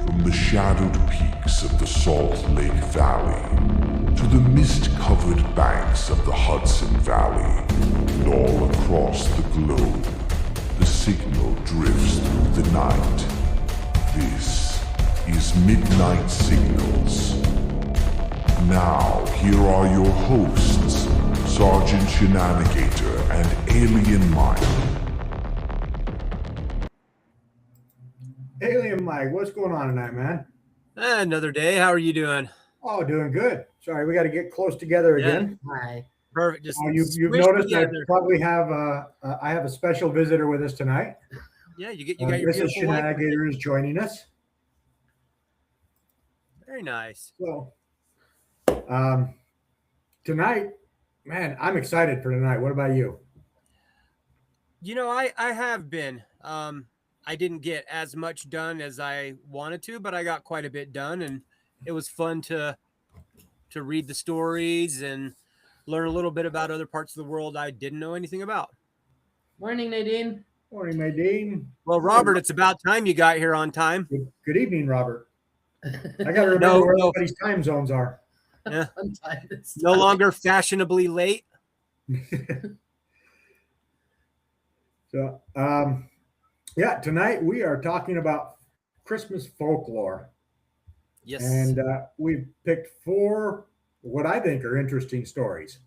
From the shadowed peaks of the Salt Lake Valley to the mist-covered banks of the Hudson Valley and all across the globe, the signal drifts through the night. This is Midnight Signals. Now, here are your hosts, Sergeant Shenanigator and Alien Mike. Alien Mike, what's going on tonight, man? Another day. How are you doing? Oh, doing good. Sorry, we got to get close together again. Hi. Perfect. Just You've squish noticed together. I probably have I have a special visitor with us tonight. Yeah, you got your Mrs. beautiful wife. Shenanigator is joining us. Very nice. So, tonight, man, I'm excited for tonight. What about you? You know, I have been. I didn't get as much done as I wanted to, but I got quite a bit done, and it was fun to read the stories and learn a little bit about other parts of the world I didn't know anything about. Morning, Nadine. Morning, Nadine. Well, Robert, it's about time you got here on time. Good evening, Robert. I got to remember No, where no. everybody's time zones are. Yeah. Sometime it's No time. longer fashionably late. So, yeah, tonight we are talking about Christmas folklore. Yes. And we've picked 4 what I think are interesting stories.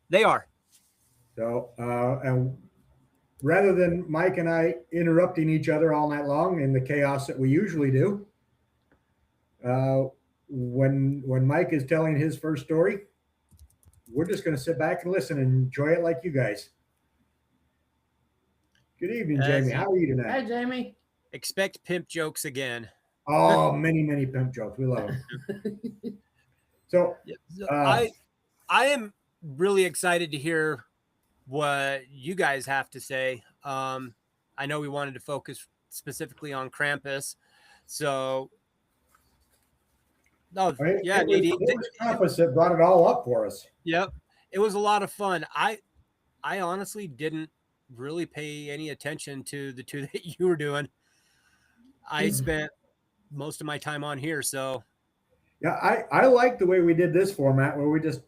They are. So, and rather than Mike and I interrupting each other all night long in the chaos that we usually do, when Mike is telling his first story, we're just going to sit back and listen and enjoy it like you guys. Good evening, Jamie. How are you Hi, tonight? Jamie. Expect pimp jokes again. Oh, many pimp jokes. We love them. So, Yeah, so I am really excited to hear what you guys have to say. I know we wanted to focus specifically on Krampus, so yeah, it Nadine, was Krampus that brought it all up for us. yep, it was a lot of fun. I honestly didn't really pay any attention to the 2 that you were doing. I spent most of my time on here, so Yeah, I like the way we did this format where we just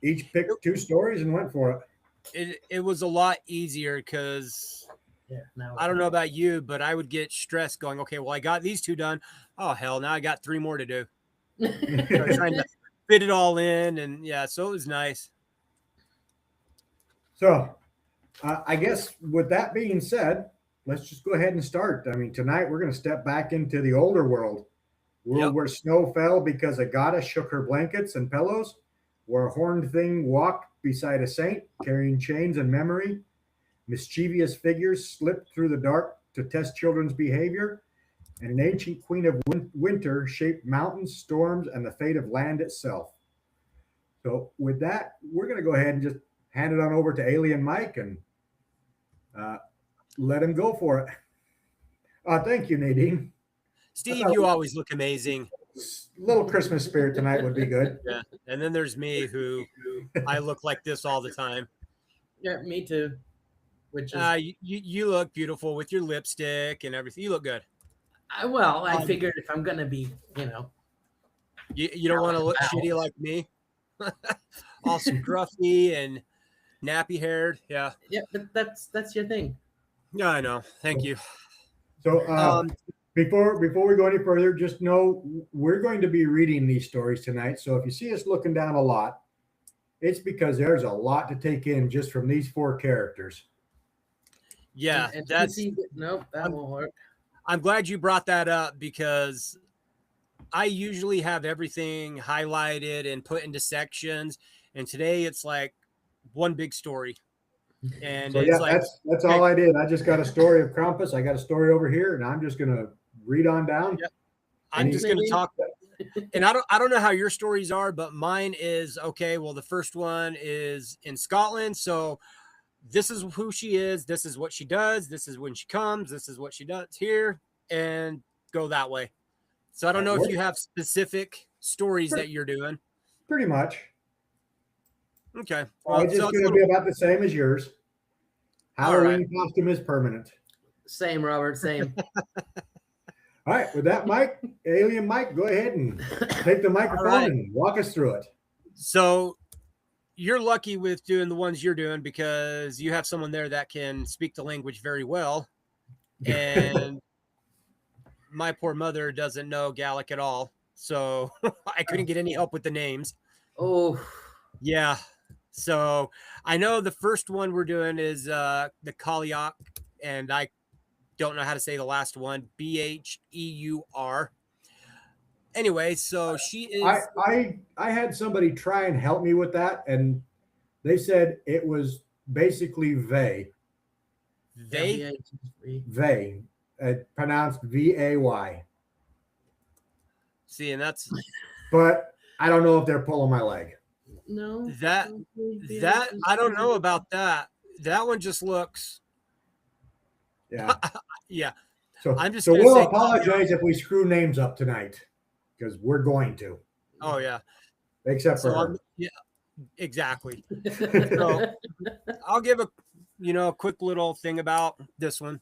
each picked 2 stories and went for it. it was a lot easier because Yeah, now I don't know about you, but I would get stressed going, okay, well, I got these 2 done. Oh, hell, now I got 3 more to do. Trying to fit it all in. And yeah, so it was nice. So, I guess with that being said, let's just go ahead and start. I mean, tonight we're going to step back into the older world, where snow fell because a goddess shook her blankets and pillows, where a horned thing walked beside a saint carrying chains and memory, mischievous figures slipped through the dark to test children's behavior, and an ancient queen of winter shaped mountains, storms, and the fate of land itself. So with that, we're going to go ahead and just hand it on over to Alien Mike and let him go for it. Thank you, Nadine. Steve, you always look amazing. Little Christmas spirit tonight would be good. Yeah. And then there's me who I look like this all the time. Yeah, me too. Which is You look beautiful with your lipstick and everything. You look good. I figured if I'm gonna be, You don't want to look shitty like me. All scruffy and nappy haired. Yeah. Yeah, but that's your thing. Yeah, I know. Thank you. So before we go any further, just know we're going to be reading these stories tonight. So if you see us looking down a lot, it's because there's a lot to take in just from these 4 characters. Yeah, And that's. nope, that won't work. I'm glad you brought that up because I usually have everything highlighted and put into sections, and today it's like one big story. And So it's yeah, like that's all I did. I just got a story of Krampus. I got a story over here, and I'm just gonna read on down. Yep. I'm just gonna talk. And I don't know how your stories are, but mine is okay. Well, the first one is in Scotland, so this is who she is. This is what she does. This is when she comes. This is what she does here, and go that way. So I don't know if you have specific stories that you're doing. Pretty much. Okay. Well, it's just going to be about the same as yours. Halloween right. costume is permanent. Same, Robert. Same. All right, with that, Mike, Alien Mike, go ahead and take the microphone and walk us through it. So you're lucky with doing the ones you're doing because you have someone there that can speak the language very well. And my poor mother doesn't know Gaelic at all. So I couldn't get any help with the names. Oh, yeah. So I know the first one we're doing is the Cailleach, and I don't know how to say the last one. Bheur. Anyway, so she is. I had somebody try and help me with that, and they said it was basically Vay. Vay? Vay. Pronounced V-A-Y. See, and that's. But I don't know if they're pulling my leg. No. That I don't know about that. That one just looks. Yeah. Yeah. So I'm just. So we'll apologize if we screw names up tonight, because we're going to. Oh yeah. Except for her. Yeah. Exactly. So I'll give a quick little thing about this one,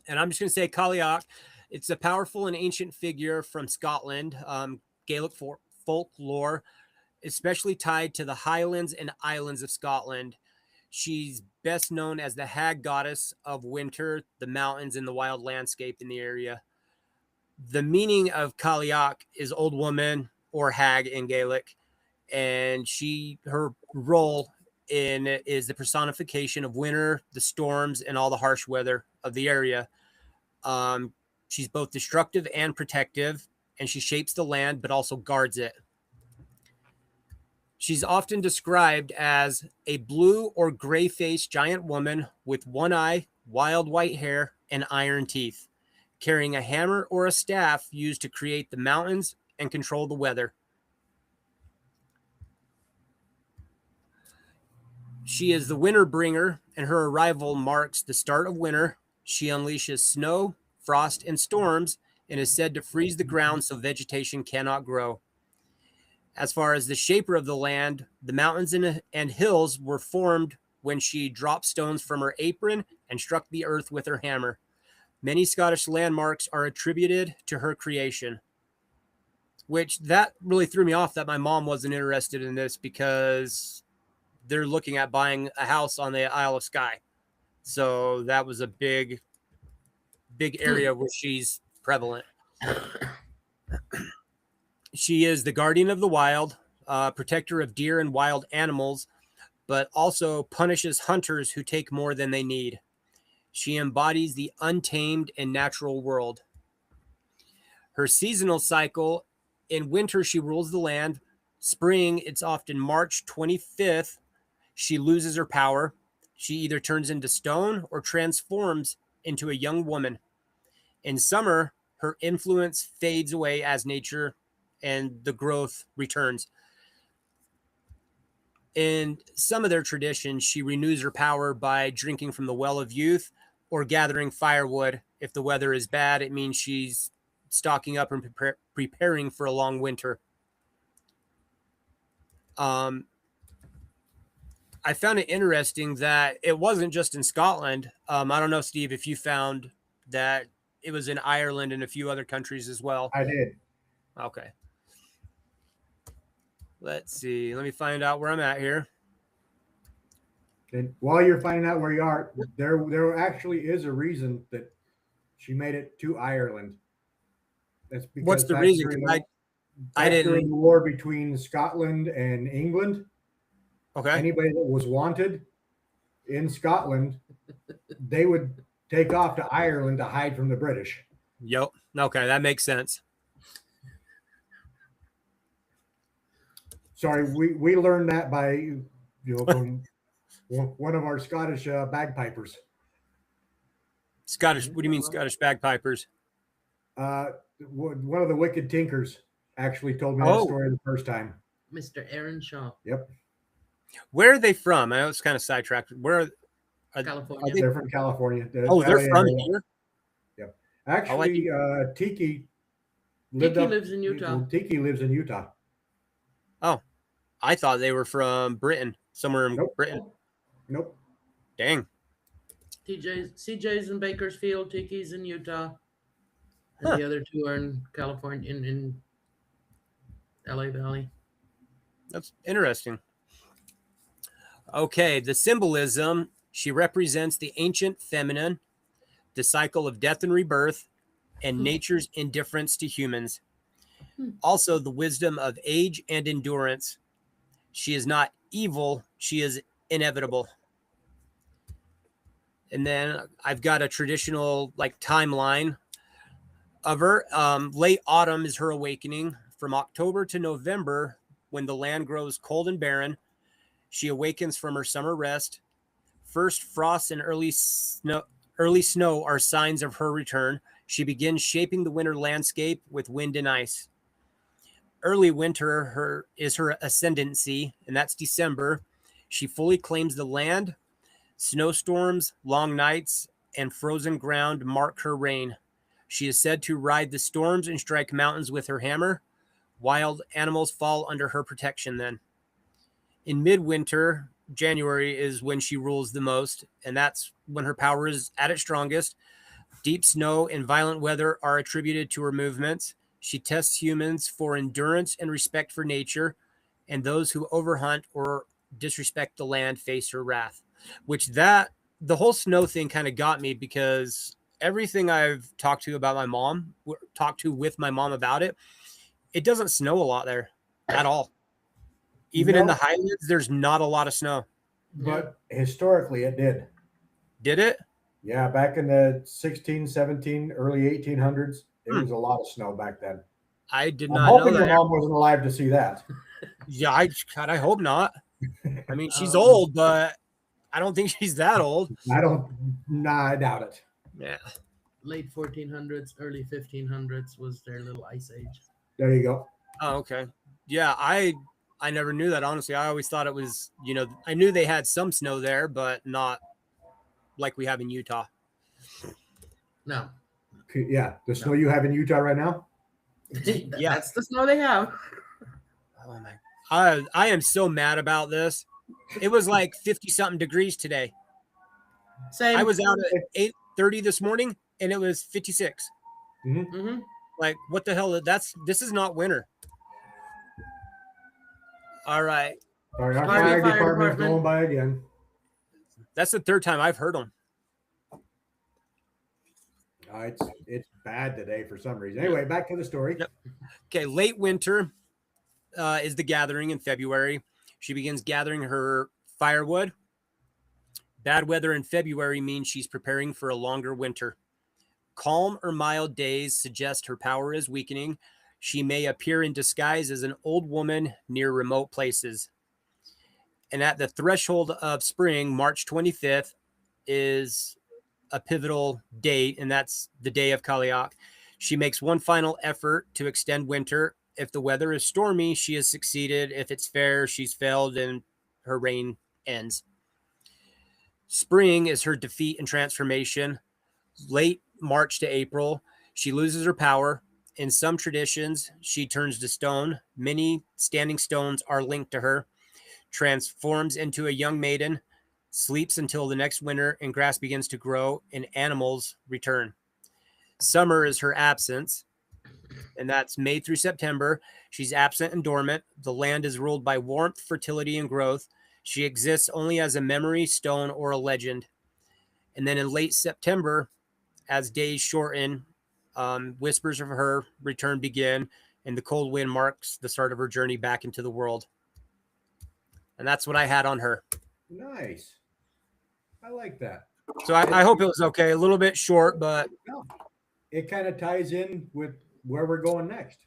and I'm just going to say Cailleach. It's a powerful and ancient figure from Scotland, Gaelic folklore, especially tied to the Highlands and Islands of Scotland. She's best known as the hag goddess of winter, the mountains, and the wild landscape in the area. The meaning of Cailleach is old woman or hag in Gaelic, and her role in it is the personification of winter, the storms, and all the harsh weather of the area. She's both destructive and protective, and she shapes the land, but also guards it. She's often described as a blue or gray-faced giant woman with one eye, wild white hair, and iron teeth, carrying a hammer or a staff used to create the mountains and control the weather. She is the winter bringer, and her arrival marks the start of winter. She unleashes snow, frost, and storms, and is said to freeze the ground so vegetation cannot grow. As far as the shaper of the land, the mountains and hills were formed when she dropped stones from her apron and struck the earth with her hammer. Many Scottish landmarks are attributed to her creation, which that really threw me off that my mom wasn't interested in this because they're looking at buying a house on the Isle of Skye. So that was a big area where she's prevalent. She is the guardian of the wild, protector of deer and wild animals, but also punishes hunters who take more than they need. She embodies the untamed and natural world. Her seasonal cycle: in winter, she rules the land. Spring, it's often March 25th. She loses her power. She either turns into stone or transforms into a young woman. In summer, her influence fades away as nature and the growth returns. In some of their traditions, she renews her power by drinking from the well of youth or gathering firewood. If the weather is bad, it means she's stocking up and preparing for a long winter. I found it interesting that it wasn't just in Scotland. I don't know, Steve, if you found that it was in Ireland and a few other countries as well. I did. Okay. Let's see. Let me find out where I'm at here. And while you're finding out where you are, there actually is a reason that she made it to Ireland. That's because what's the reason? I didn't. During the war between Scotland and England. Okay. Anybody that was wanted in Scotland, they would take off to Ireland to hide from the British. Yep. Okay, that makes sense. Sorry, we learned that by from one of our Scottish bagpipers. Scottish? What do you mean Scottish bagpipers? One of the Wicked Tinkers actually told me that story the first time. Mr. Aaron Shaw. Yep. Where are they from? I know it's kind of sidetracked. Where are California. They're from California. They're from here? Yep. Actually, Tiki lives in Utah. Tiki lives in Utah. Oh, I thought they were from Britain, somewhere in Britain. Nope. Dang. CJ's in Bakersfield. Tiki's in Utah. And the other two are in California, in LA Valley. That's interesting. Okay, the symbolism. She represents the ancient feminine, the cycle of death and rebirth, and nature's indifference to humans. Also, the wisdom of age and endurance. She is not evil, she is inevitable. And then I've got a traditional like timeline of her. Late autumn is her awakening. From October to November, when the land grows cold and barren, she awakens from her summer rest. First frost and early snow are signs of her return. She begins shaping the winter landscape with wind and ice. Early winter is her ascendancy, and that's December. She fully claims the land. Snowstorms, long nights, and frozen ground mark her reign. She is said to ride the storms and strike mountains with her hammer. Wild animals fall under her protection then. In midwinter, January is when she rules the most, and that's when her power is at its strongest. Deep snow and violent weather are attributed to her movements. She tests humans for endurance and respect for nature, and those who overhunt or disrespect the land face her wrath. The whole snow thing kind of got me, because everything I've talked to with my mom about it, it doesn't snow a lot there at all. Even in the highlands, there's not a lot of snow. But historically, it did. Did it? Yeah, back in the 16, 17, early 1800s, it was a lot of snow back then. I did I'm not know hoping that. your mom wasn't alive to see that. Yeah, I hope not. I mean, she's old, but I don't think she's that old. I doubt it. Yeah. Late 1400s, early 1500s was their little ice age. There you go. Oh, okay. Yeah, I never knew that, honestly. I always thought it was, I knew they had some snow there, but not like we have in Utah. No. Yeah, the snow you have in Utah right now? Yeah. That's the snow they have. Oh my. I am so mad about this. It was like 50-something degrees today. Same. I was out at 8:30 this morning, and it was 56. Mm-hmm. Like, what the hell? This is not winter. All right. Sorry, our fire department's going by again. That's the third time I've heard them. It's bad today for some reason. Anyway, back to the story. Yep. Okay, late winter is the gathering in February. She begins gathering her firewood. Bad weather in February means she's preparing for a longer winter. Calm or mild days suggest her power is weakening. She may appear in disguise as an old woman near remote places. And at the threshold of spring, March 25th, is a pivotal date, and that's the day of Cailleach. She makes one final effort to extend winter. If the weather is stormy, she has succeeded. If it's fair, she's failed, and her reign ends. Spring is her defeat and transformation. Late March to April, she loses her power. In some traditions, she turns to stone. Many standing stones are linked to her. Transforms into a young maiden, sleeps until the next winter, and grass begins to grow, and animals return. Summer is her absence, and that's May through September. She's absent and dormant. The land is ruled by warmth, fertility, and growth. She exists only as a memory, stone, or a legend. And then in late September, as days shorten, whispers of her return begin, and the cold wind marks the start of her journey back into the world. And that's what I had on her. Nice. I like that. So I hope it was okay. A little bit short, but it kind of ties in with where we're going next.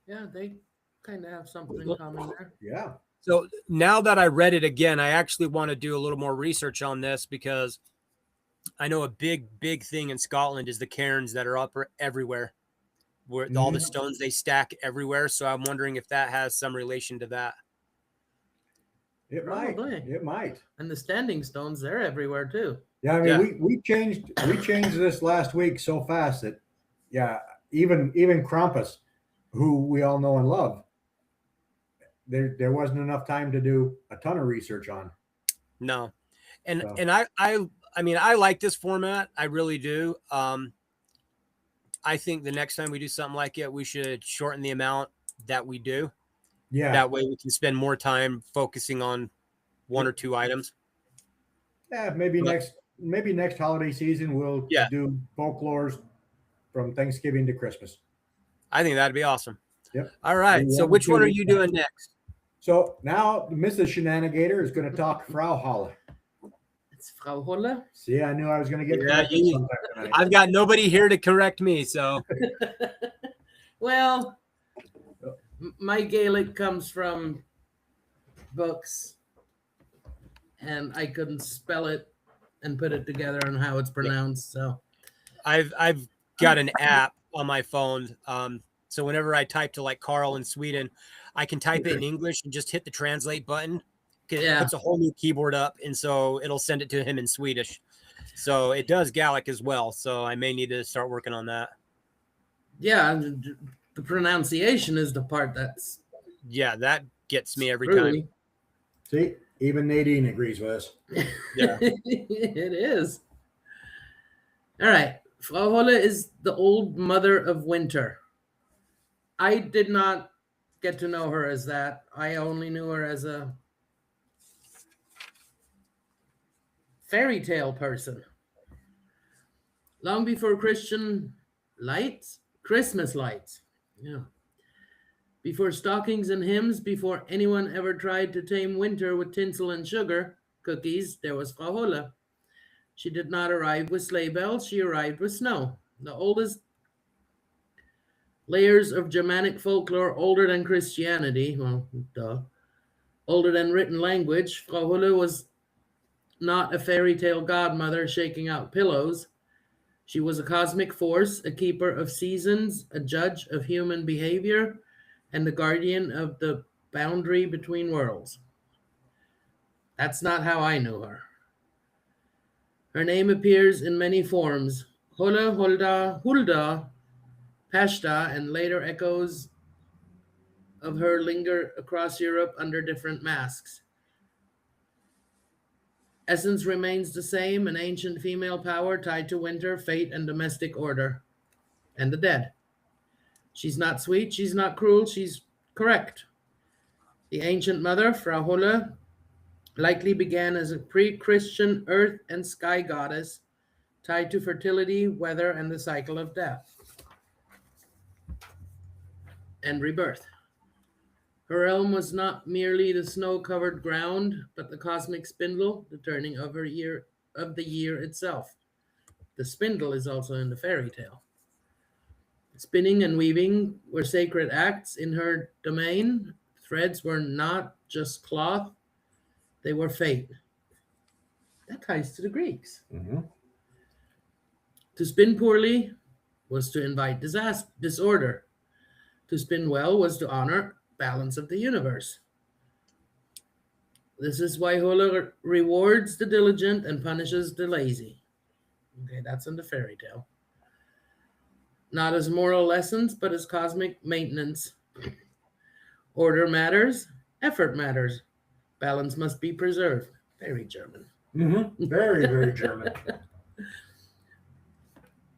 Yeah, they kind of have something in common there. Yeah. So now that I read it again, I actually want to do a little more research on this, because I know a big thing in Scotland is the cairns that are up everywhere, where all the stones they stack everywhere. So I'm wondering if that has some relation to that. It might. And the standing stones, they're everywhere too. Yeah, I mean, we changed this last week so fast that, even Krampus, who we all know and love, there wasn't enough time to do a ton of research on. No, and I mean, I like this format. I really do. I think the next time we do something like it, we should shorten the amount that we do. Yeah. That way we can spend more time focusing on one or two items. Yeah, maybe next holiday season we'll do folklores from Thanksgiving to Christmas. I think that'd be awesome. Yep. All right. So which one are you doing next? So now Mrs. Shenanigator is going to talk Frau Holle. It's Frau Holle. See, I knew I was going to get corrected sometime tonight. I've got nobody here to correct me, so. Well, my Gaelic comes from books, and I couldn't spell it and put it together on how it's pronounced. So I've got an app on my phone. So whenever I type to like Carl in Sweden, I can type it in English and just hit the translate button. It puts a whole new keyboard up, and so it'll send it to him in Swedish. So it does Gaelic as well. So I may need to start working on that. Yeah, the pronunciation is the part that's that gets me every time. See, even Nadine agrees with us. Yeah, it is. All right, Frau Holle is the old mother of winter. I did not get to know her as that. I only knew her as a fairy tale person. Long before Christmas lights. Yeah. Before stockings and hymns, before anyone ever tried to tame winter with tinsel and sugar cookies, there was Frau Holle. She did not arrive with sleigh bells, she arrived with snow. The oldest layers of Germanic folklore, older than Christianity, older than written language. Frau Holle was not a fairy tale godmother shaking out pillows. She was a cosmic force, a keeper of seasons, a judge of human behavior, and the guardian of the boundary between worlds. That's not how I knew her. Her name appears in many forms: Holle, Hulda, Pashta, and later echoes of her linger across Europe under different masks. Essence remains the same, an ancient female power tied to winter, fate, and domestic order, and the dead. She's not sweet, she's not cruel, she's correct. The ancient mother, Frau Holle, likely began as a pre-Christian earth and sky goddess tied to fertility, weather, and the cycle of death and rebirth. Her realm was not merely the snow-covered ground, but the cosmic spindle, the turning of the year itself. The spindle is also in the fairy tale. Spinning and weaving were sacred acts in her domain. Threads were not just cloth, they were fate. That ties to the Greeks. Mm-hmm. To spin poorly was to invite disorder. To spin well was to honor balance of the universe. This is why Holle rewards the diligent and punishes the lazy. Okay, that's in the fairy tale. Not as moral lessons, but as cosmic maintenance. Order matters, effort matters. Balance must be preserved. Very German. Mm-hmm. Very, very German.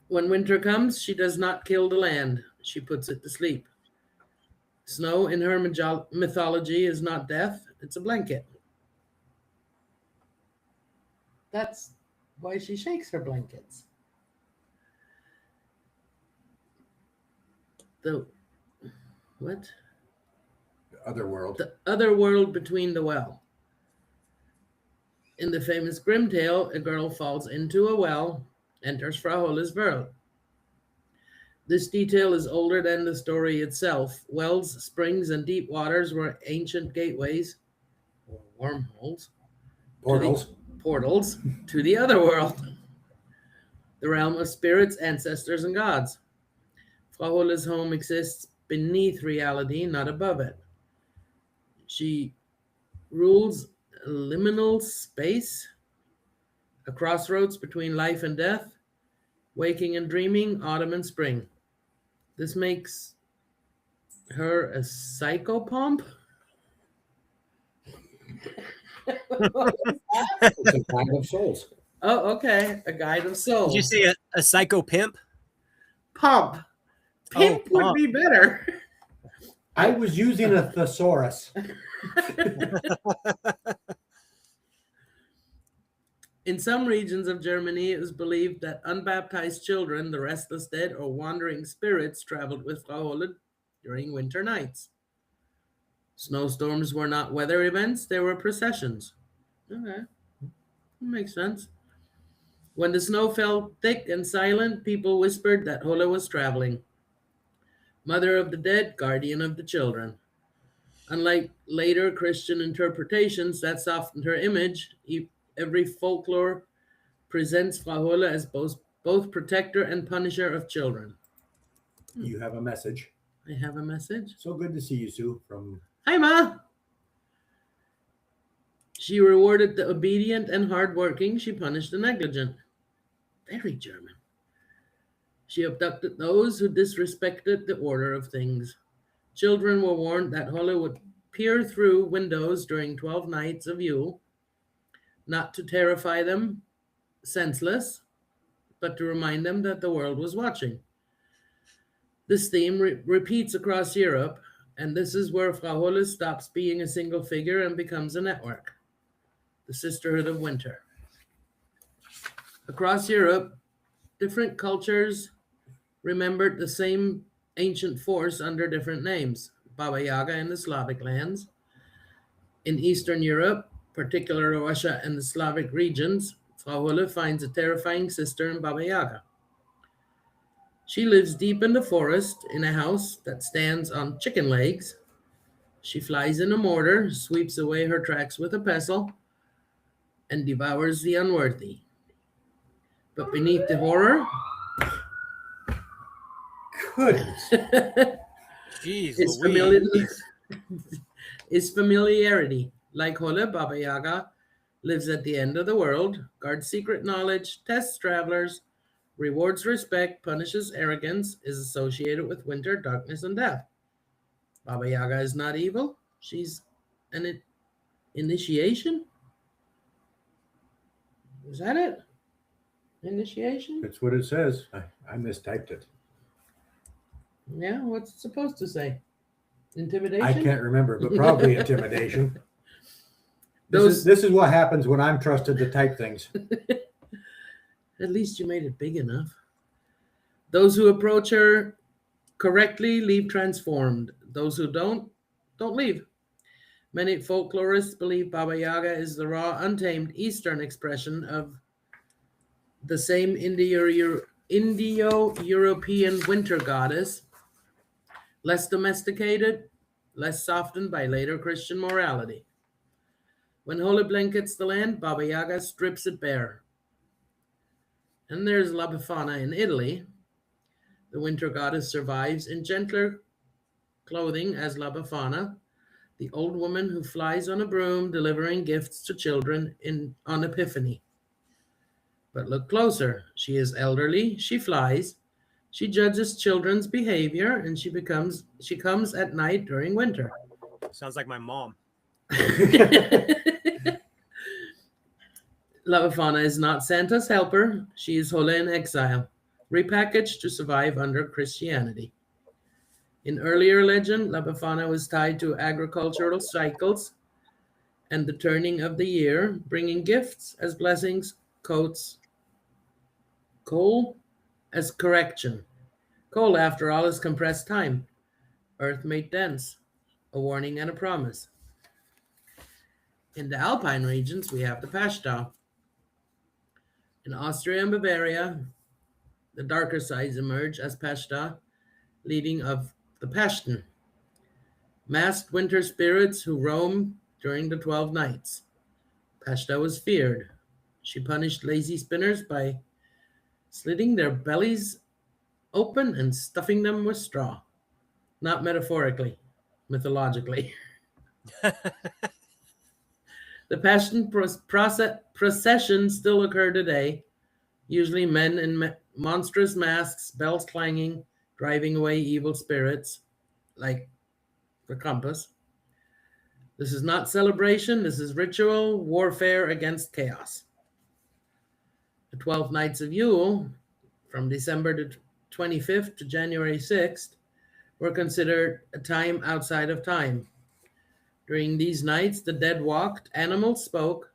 When winter comes, she does not kill the land. She puts it to sleep. Snow in her mythology is not death, it's a blanket. That's why she shakes her blankets. The Other world. The other world between the well. In the famous Grimm tale, a girl falls into a well, enters Frau Holle's world. This detail is older than the story itself. Wells, springs, and deep waters were ancient gateways, or wormholes, portals to the other world, the realm of spirits, ancestors, and gods. Frau Holle's home exists beneath reality, not above it. She rules a liminal space, a crossroads between life and death, waking and dreaming, autumn and spring. This makes her a psychopomp. It's a guide of souls. Oh, okay. A guide of souls. Did you say a psycho pimp? Pump. Pimp would pump. be better. I was using a thesaurus. In some regions of Germany, it was believed that unbaptized children, the restless dead, or wandering spirits traveled with Frau Holle during winter nights. Snowstorms were not weather events, they were processions. Okay, makes sense. When the snow fell thick and silent, people whispered that Holle was traveling. Mother of the dead, guardian of the children. Unlike later Christian interpretations that softened her image, every folklore presents Frau Holle as both protector and punisher of children. You have a message. I have a message. So good to see you, Sue. From Hi, Ma. She rewarded the obedient and hardworking. She punished the negligent. Very German. She abducted those who disrespected the order of things. Children were warned that Holle would peer through windows during 12 nights of Yule, not to terrify them senseless, but to remind them that the world was watching. This theme repeats across Europe, and this is where Frau Holle stops being a single figure and becomes a network, the Sisterhood of Winter. Across Europe, different cultures remembered the same ancient force under different names. Baba Yaga in the Slavic lands. In Eastern Europe, particularly Russia and the Slavic regions, Frau Holle finds a terrifying sister in Baba Yaga. She lives deep in the forest in a house that stands on chicken legs. She flies in a mortar, sweeps away her tracks with a pestle, and devours the unworthy. But beneath the horror, goodness. Jeez, is familiarity. Like Holle, Baba Yaga lives at the end of the world, guards secret knowledge, tests travelers, rewards respect, punishes arrogance, is associated with winter, darkness, and death. Baba Yaga is not evil. She's an initiation. Is that it? Initiation? That's what it says. I mistyped it. Yeah, what's it supposed to say? Intimidation? I can't remember, but probably intimidation. This is what happens when I'm trusted to type things. At least you made it big enough. Those who approach her correctly leave transformed. Those who don't leave. Many folklorists believe Baba Yaga is the raw, untamed Eastern expression of the same Indo-European winter goddess, less domesticated, less softened by later Christian morality. When Holle blankets the land, Baba Yaga strips it bare. And there's La Befana in Italy. The winter goddess survives in gentler clothing as La Befana, the old woman who flies on a broom delivering gifts to children on Epiphany. But look closer. She is elderly, she flies, she judges children's behavior, and she comes at night during winter. Sounds like my mom. La Befana is not Santa's helper. She is Holle in exile, repackaged to survive under Christianity. In earlier legend, La Befana was tied to agricultural cycles and the turning of the year, bringing gifts as blessings, coal as correction. Coal, after all, is compressed time. Earth made dense, a warning and a promise. In the Alpine regions, we have the Pashta. In Austria and Bavaria, the darker sides emerge as Pashta, leading of the Pashten, masked winter spirits who roam during the 12 nights. Pashta was feared. She punished lazy spinners by slitting their bellies open and stuffing them with straw. Not metaphorically, mythologically. The Passion processions still occur today, usually men in monstrous masks, bells clanging, driving away evil spirits, like the Krampus. This is not celebration, this is ritual warfare against chaos. The 12 nights of Yule, from December 25th to January 6th were considered a time outside of time. During these nights, the dead walked, animals spoke,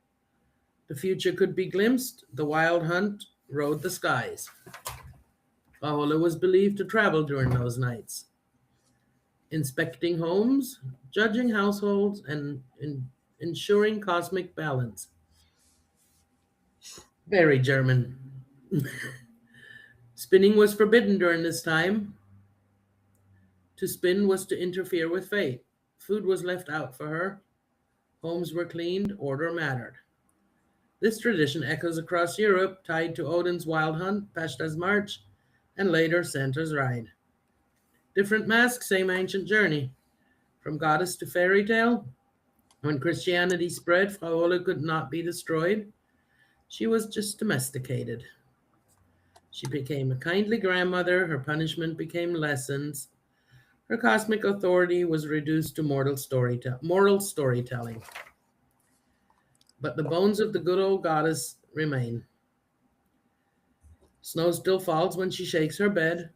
the future could be glimpsed, the wild hunt rode the skies. Frau Holle was believed to travel during those nights, inspecting homes, judging households, and ensuring cosmic balance. Very German. Spinning was forbidden during this time. To spin was to interfere with fate. Food was left out for her. Homes were cleaned, order mattered. This tradition echoes across Europe, tied to Odin's wild hunt, Pashta's march, and later Santa's ride. Different masks, same ancient journey. From goddess to fairy tale, when Christianity spread, Frau Holle could not be destroyed. She was just domesticated. She became a kindly grandmother. Her punishment became lessons. Her cosmic authority was reduced to moral storytelling. But the bones of the good old goddess remain. Snow still falls when she shakes her bed.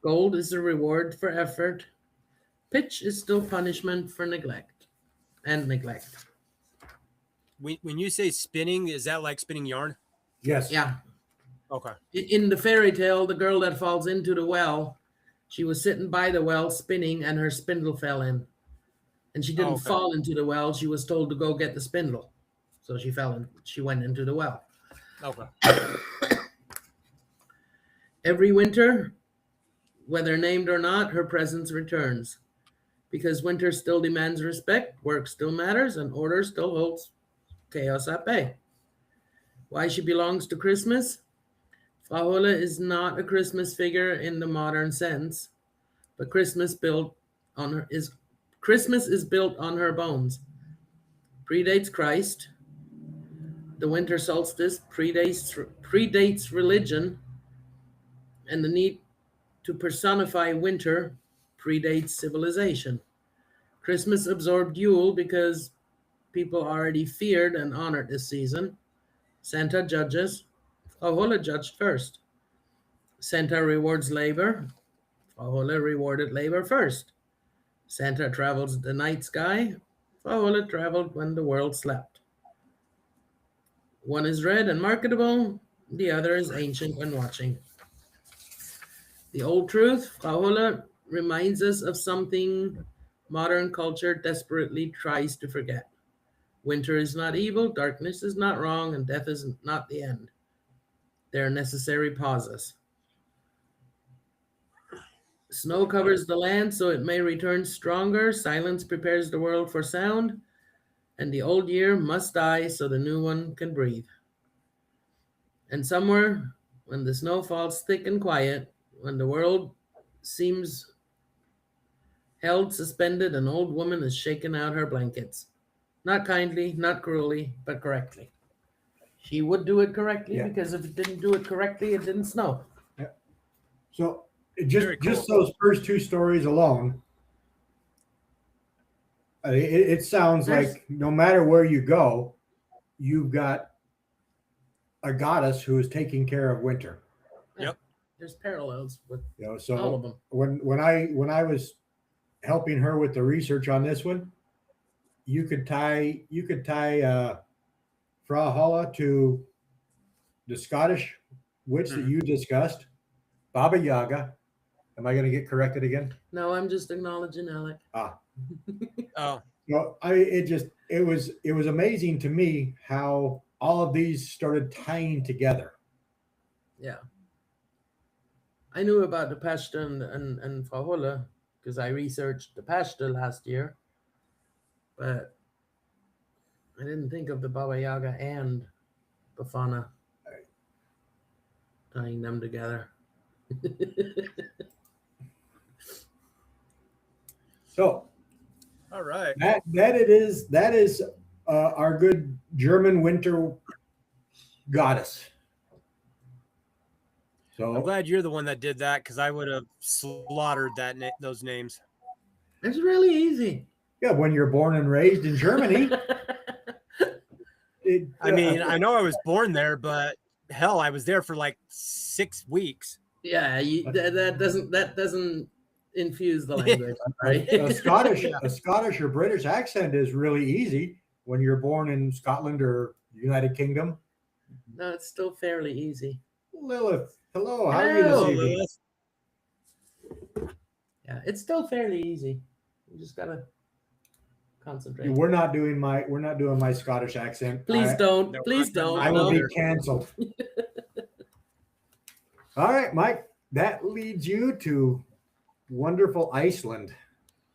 Gold is a reward for effort. Pitch is still punishment for neglect. When you say spinning, is that like spinning yarn? Yes. Yeah. Okay. In the fairy tale, the girl that falls into the well, she was sitting by the well spinning and her spindle fell in. And she didn't fall into the well. She was told to go get the spindle. So she went into the well. Okay. Every winter, whether named or not, her presence returns. Because winter still demands respect, work still matters, and order still holds chaos at bay. Why she belongs to Christmas? Frau Holle is not a Christmas figure in the modern sense, but Christmas is built on her bones. Predates Christ. The winter solstice predates religion, and the need to personify winter predates civilization. Christmas absorbed Yule because people already feared and honored this season. Santa judges. Frau Holle judged first. Santa rewards labor. Frau Holle rewarded labor first. Santa travels the night sky. Frau Holle traveled when the world slept. One is red and marketable. The other is ancient and watching. The old truth, Frau Holle reminds us of something modern culture desperately tries to forget. Winter is not evil, darkness is not wrong, and death is not the end. They are necessary pauses. Snow covers the land so it may return stronger. Silence prepares the world for sound. And the old year must die so the new one can breathe. And somewhere, when the snow falls thick and quiet, when the world seems held suspended, an old woman is shaking out her blankets. Not kindly, not cruelly, but correctly. She would do it correctly because if it didn't do it correctly, it didn't snow. Yeah. So just those first two stories alone, it sounds like no matter where you go, you've got a goddess who is taking care of winter. Yep. There's parallels with so all of them. When I was helping her with the research on this one, you could tie Frau Holle to the Scottish witch that you discussed, Baba Yaga. Am I going to get corrected again? No, I'm just acknowledging Alec. Oh. No, it was amazing to me how all of these started tying together. Yeah. I knew about the Pashta and Frau Holle because I researched the Pashta last year, but I didn't think of the Baba Yaga and Bafana tying them together. So, all right, that is our good German winter goddess. So I'm glad you're the one that did that because I would have slaughtered those names. It's really easy. Yeah, when you're born and raised in Germany. I mean, I know I was born there, but hell, I was there for like 6 weeks. Yeah, that doesn't infuse the language. Right? A Scottish or British accent is really easy when you're born in Scotland or United Kingdom. No, it's still fairly easy. Lilith, hello. How are you this evening? Lilith. Yeah, it's still fairly easy. You just gotta concentrate. We're not doing my Scottish accent. Please don't. I will be canceled. All right, Mike. That leads you to wonderful Iceland.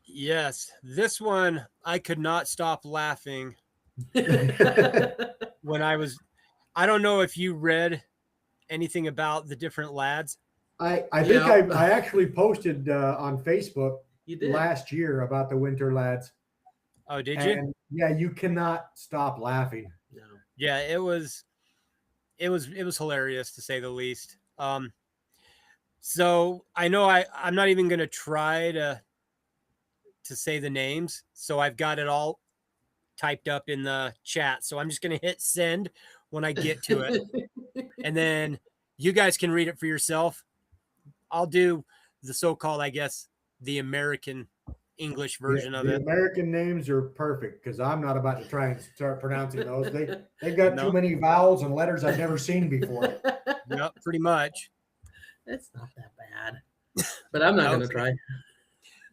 Yes, this one I could not stop laughing when I was. I don't know if you read anything about the different lads. I think I actually posted on Facebook You did last year about the winter lads. Oh, did you? And yeah, you cannot stop laughing. No. Yeah, it was hilarious to say the least. So I know I'm not even gonna try to say the names. So I've got it all typed up in the chat. So I'm just gonna hit send when I get to it. And then you guys can read it for yourself. I'll do the so-called, I guess, the American English version of it. The American names are perfect because I'm not about to try and start pronouncing those. They got too many vowels and letters I've never seen before. Yep, pretty much. It's not that bad, but I'm not going to try.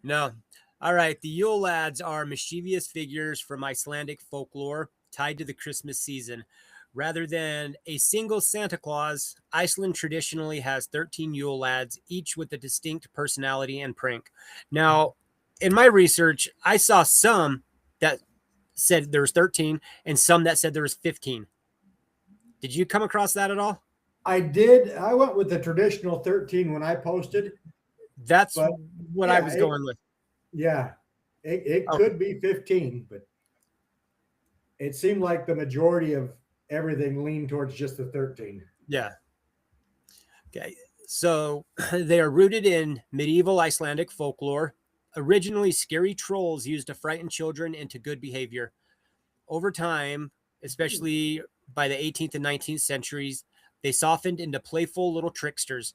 No. All right. The Yule Lads are mischievous figures from Icelandic folklore tied to the Christmas season. Rather than a single Santa Claus, Iceland traditionally has 13 Yule Lads, each with a distinct personality and prank. Now, in my research, I saw some that said there was 13 and some that said there was 15. Did you come across that at all? I did. I went with the traditional 13 when I posted. That's what I was going with. Yeah, it could be 15, but it seemed like the majority of everything leaned towards just the 13. Yeah. Okay. So they are rooted in medieval Icelandic folklore. Originally, scary trolls used to frighten children into good behavior. Over time, especially by the 18th and 19th centuries, they softened into playful little tricksters.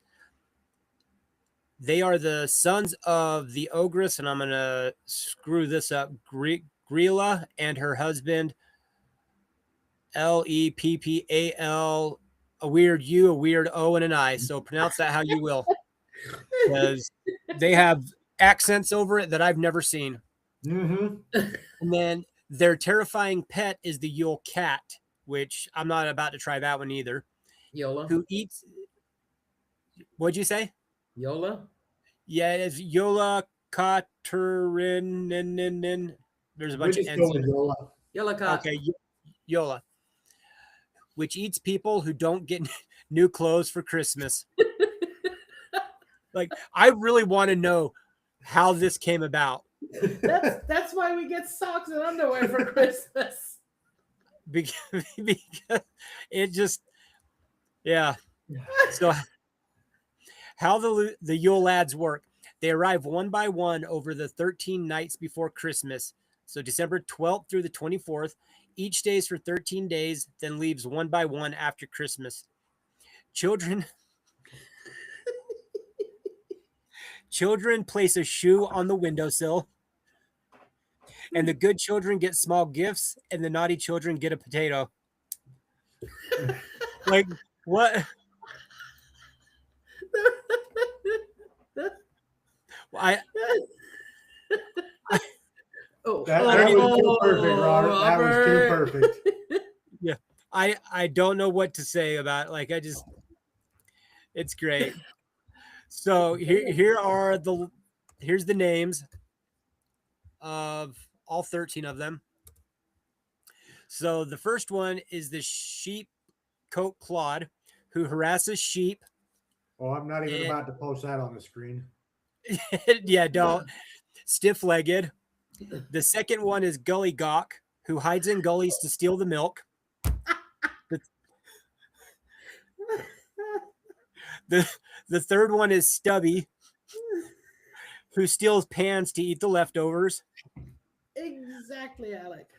They are the sons of the ogress, and I'm going to screw this up, Grilla, and her husband, Leppal, a weird U, a weird O, and an I. So pronounce that how you will, because they have accents over it that I've never seen. Mm-hmm. And then their terrifying pet is the Yule cat, which I'm not about to try that one either. Yola. Who eats? What'd you say? Yola. Yeah, it's Yola Katerin. There's a bunch of N's. Yola cat. Okay, Yola, which eats people who don't get new clothes for Christmas. Like, I really want to know how this came about. That's why we get socks and underwear for Christmas. Because it just, yeah. So how the Yule Lads work. They arrive one by one over the 13 nights before Christmas. So December 12th through the 24th. Each stays for 13 days, then leaves one by one after Christmas. Children place a shoe on the windowsill, and the good children get small gifts, and the naughty children get a potato. Like, what? That was too perfect, Robert. That was too perfect. Yeah, I don't know what to say about it. Like, it's great. So here's the names of all 13 of them. So the first one is the sheep coat clod, who harasses sheep. Oh, I'm not even about to post that on the screen. Yeah, don't. Stiff-legged. The second one is Gully Gawk, who hides in gullies to steal the milk. The third one is Stubby, who steals pans to eat the leftovers. Exactly, Alec.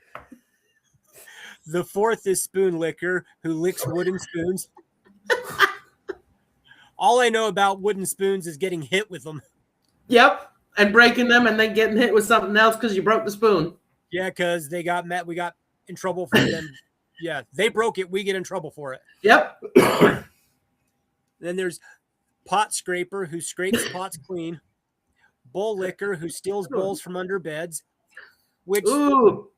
The fourth is Spoon Licker, who licks wooden spoons. All I know about wooden spoons is getting hit with them. Yep. And breaking them and then getting hit with something else because you broke the spoon. Yeah, because they got met. We got in trouble for them. Yeah, they broke it. We get in trouble for it. Yep. Then there's pot scraper, who scrapes pots clean. Bowl licker, who steals bowls from under beds. Which Ooh.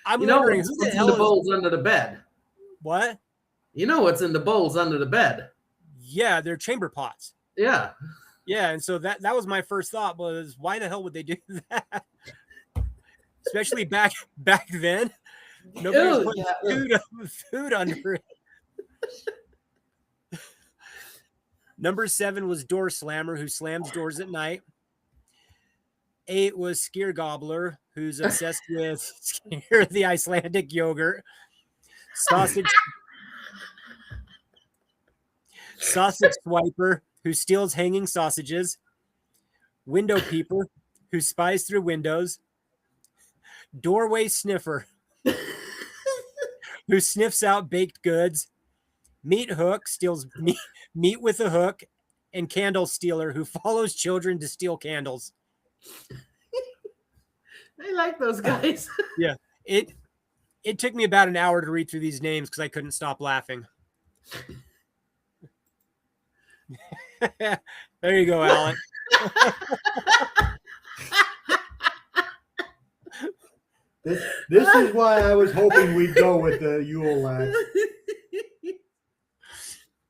I'm wondering what's who the in hell the is bowls under the bed? what? You know what's in the bowls under the bed? Yeah, they're chamber pots. Yeah. Yeah, and so that was my first thought was why the hell would they do that? Especially back then. Nobody was putting food under it. Number 7 was door slammer, who slams doors at night. 8 was skyr gobbler, who's obsessed with skyr, the Icelandic yogurt. Sausage swiper, who steals hanging sausages. Window peeper, who spies through windows. Doorway sniffer, who sniffs out baked goods. Meat hook, steals meat with a hook. And candle stealer, who follows children to steal candles. I like those guys. Yeah, it took me about an hour to read through these names because I couldn't stop laughing. There you go, Alan. This is why I was hoping we'd go with the Yule Lads.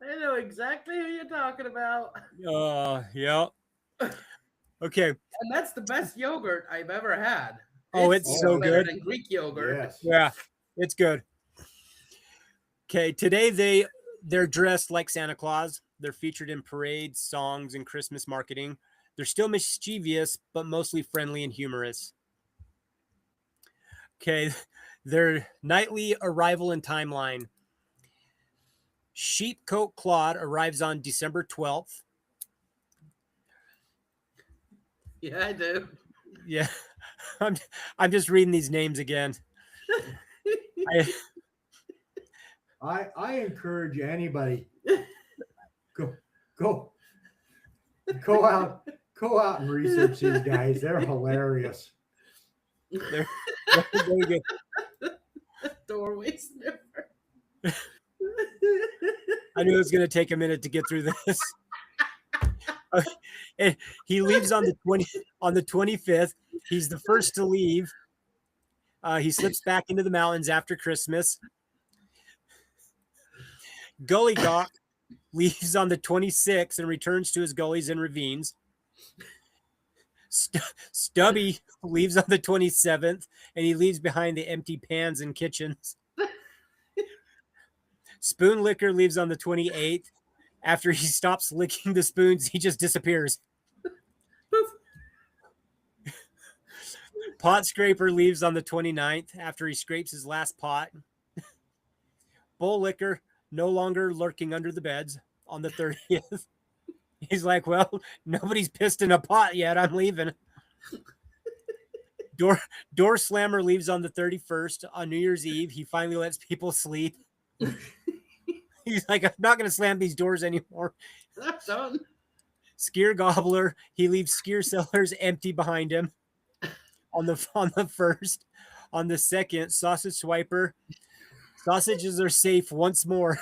I know exactly who you're talking about. Yeah. Okay. And that's the best yogurt I've ever had. Oh, it's so better good. than Greek yogurt. Yes. Yeah, it's good. Okay, today they're dressed like Santa Claus. They're featured in parades, songs, and Christmas marketing. They're still mischievous, but mostly friendly and humorous. Okay, their nightly arrival and timeline. Sheepcoat Claude arrives on December 12th. Yeah, I do. Yeah, I'm just reading these names again. I encourage anybody go out and research these guys. They're hilarious. They're very good. Doorway sniffer. I knew it was going to take a minute to get through this. And he leaves on the 25th. He's the first to leave. He slips back into the mountains after Christmas. Gully Gawk leaves on the 26th and returns to his gullies and ravines. Stubby leaves on the 27th, and he leaves behind the empty pans and kitchens. Spoon Licker leaves on the 28th. After he stops licking the spoons, he just disappears. Pot Scraper leaves on the 29th after he scrapes his last pot. Bowl Licker, no longer lurking under the beds, on the 30th. He's like, well, nobody's pissed in a pot yet. I'm leaving. Door Slammer leaves on the 31st. On New Year's Eve, he finally lets people sleep. He's like, I'm not going to slam these doors anymore. I'm done. Skyr Gobbler, he leaves skyr cellars empty behind him. On the 1st. On the 2nd, Sausage Swiper, sausages are safe once more.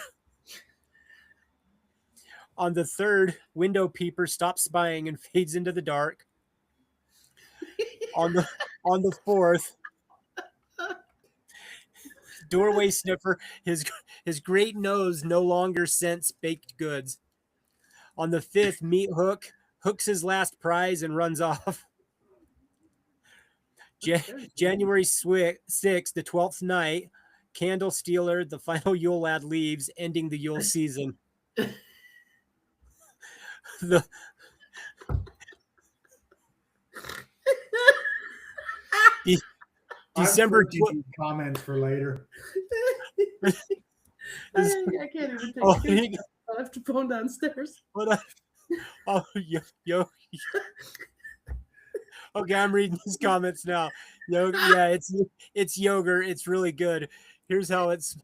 On the 3rd, Window Peeper stops spying and fades into the dark. On the 4th, Doorway Sniffer, his great nose no longer scents baked goods. On the 5th, Meat Hook hooks his last prize and runs off. January 6th, the 12th night, Candle Stealer, the final Yule Lad, leaves, ending the Yule season. December comments for later. I can't even take it. I'll have to phone downstairs. Okay, I'm reading these comments now. Yeah, it's yogurt. It's really good. Here's how it's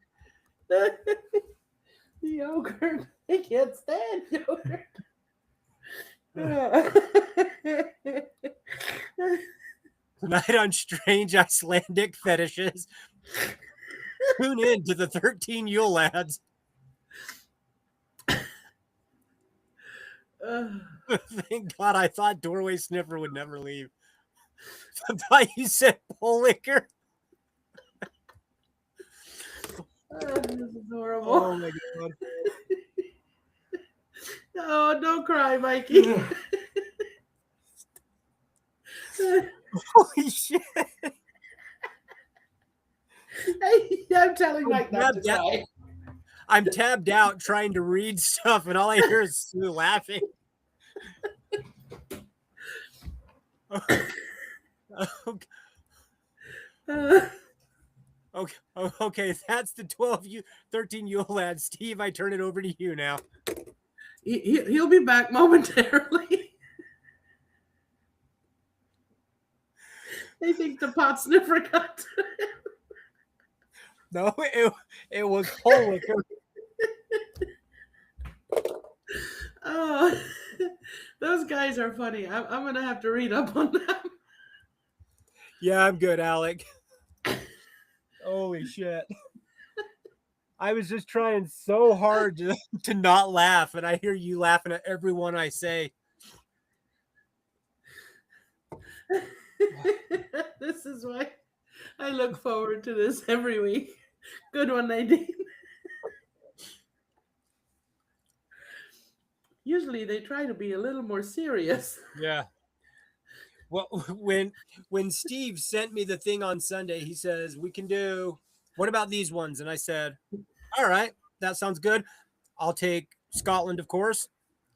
Yogurt. I can't stand yogurt. Tonight on Strange Icelandic Fetishes. Tune in to the 13 Yule Lads. Thank God, I thought Doorway Sniffer would never leave. I thought you said pole liquor. This is horrible. Oh my God. Oh, don't cry, Mikey. Holy shit. I'm telling Mike not to cry. I'm tabbed out trying to read stuff, and all I hear is Sue laughing. Okay, that's the 13 Yule Lads. Steve, I turn it over to you now. He'll be back momentarily. I think the pot sniffer got to him. No, it was pole liquor. Oh, those guys are funny. I'm going to have to read up on them. Yeah, I'm good, Alec. Holy shit. I was just trying so hard to not laugh, and I hear you laughing at every one I say. This is why I look forward to this every week. Good one, Nadine. Usually they try to be a little more serious. Yeah. Well, when Steve sent me the thing on Sunday, he says, we can do, what about these ones? And I said, all right, that sounds good. I'll take Scotland, of course.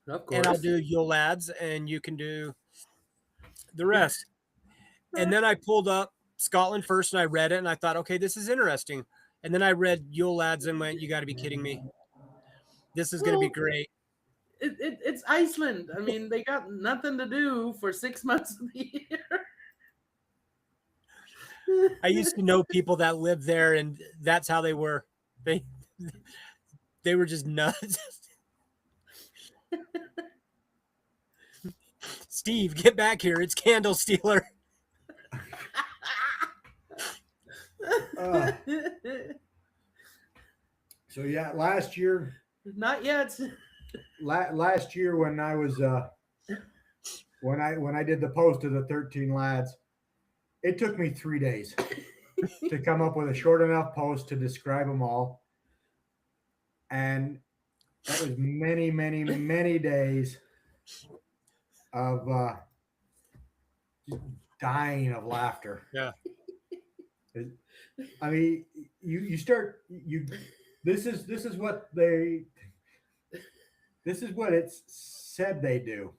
Of course. And I'll do Yule Lads, and you can do the rest. And then I pulled up Scotland first, and I read it, and I thought, okay, this is interesting. And then I read Yule Lads and went, you got to be kidding me. This is going to be great. It's Iceland. I mean, they got nothing to do for 6 months of the year. I used to know people that lived there, and that's how they were. They were just nuts. Steve, get back here. It's Candle Stealer. So yeah, last year. Not yet. Last year when I was when I did the post of the 13 lads, it took me 3 days to come up with a short enough post to describe them all, and that was many days of dying of laughter. Yeah. I mean, this is what it's said they do.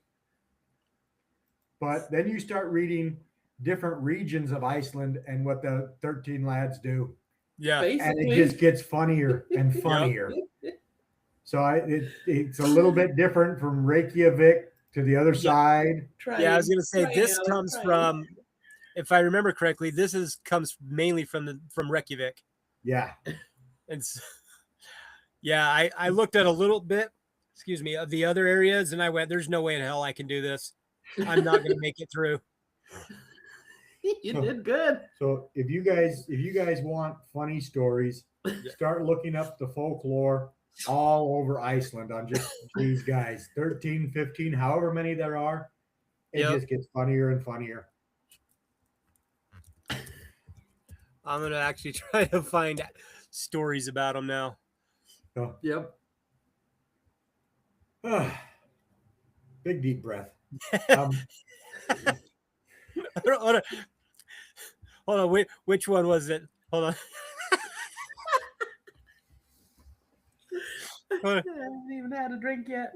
But then you start reading different regions of Iceland and what the 13 lads do. Yeah. And it just gets funnier and funnier. Yep. So it's a little bit different from Reykjavik to the other side. I was going to say this comes from, if I remember correctly, comes mainly from Reykjavik. Yeah. And so, yeah, I looked at a little bit, of the other areas, and I went, there's no way in hell I can do this. I'm not going to make it through. You did good. So if you guys want funny stories, start looking up the folklore all over Iceland on just these guys, 13, 15, however many there are. It just gets funnier and funnier. I'm going to actually try to find stories about them now. Oh. Yep. Big deep breath. Hold on. Which one was it? Hold on. I haven't even had a drink yet.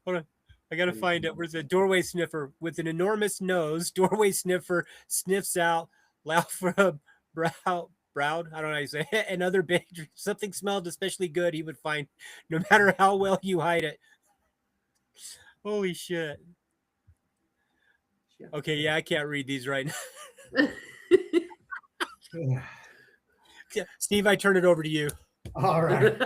Hold on. I got to find it. Where's the doorway sniffer with an enormous nose? Doorway sniffer sniffs out loud for a browed. I don't know how you say it. Another big something smelled especially good. He would find no matter how well you hide it. Holy shit. Okay, yeah, I can't read these right now. Yeah, Steve, I turn it over to you. All right.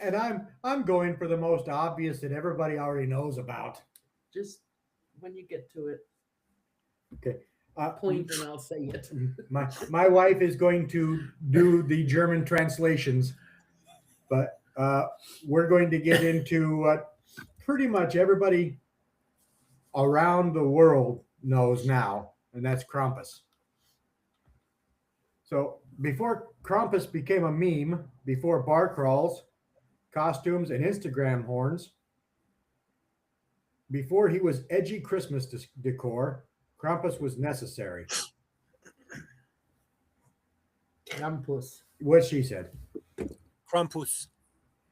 And I'm going for the most obvious that everybody already knows about. Just when you get to it, Okay. point and I'll say it. My wife is going to do the German translations, but we're going to get into what pretty much everybody around the world knows now, and that's Krampus. So before Krampus became a meme, before bar crawls, costumes, and Instagram horns, before he was edgy Christmas decor, Krampus was necessary. Krampus. What she said. Krampus.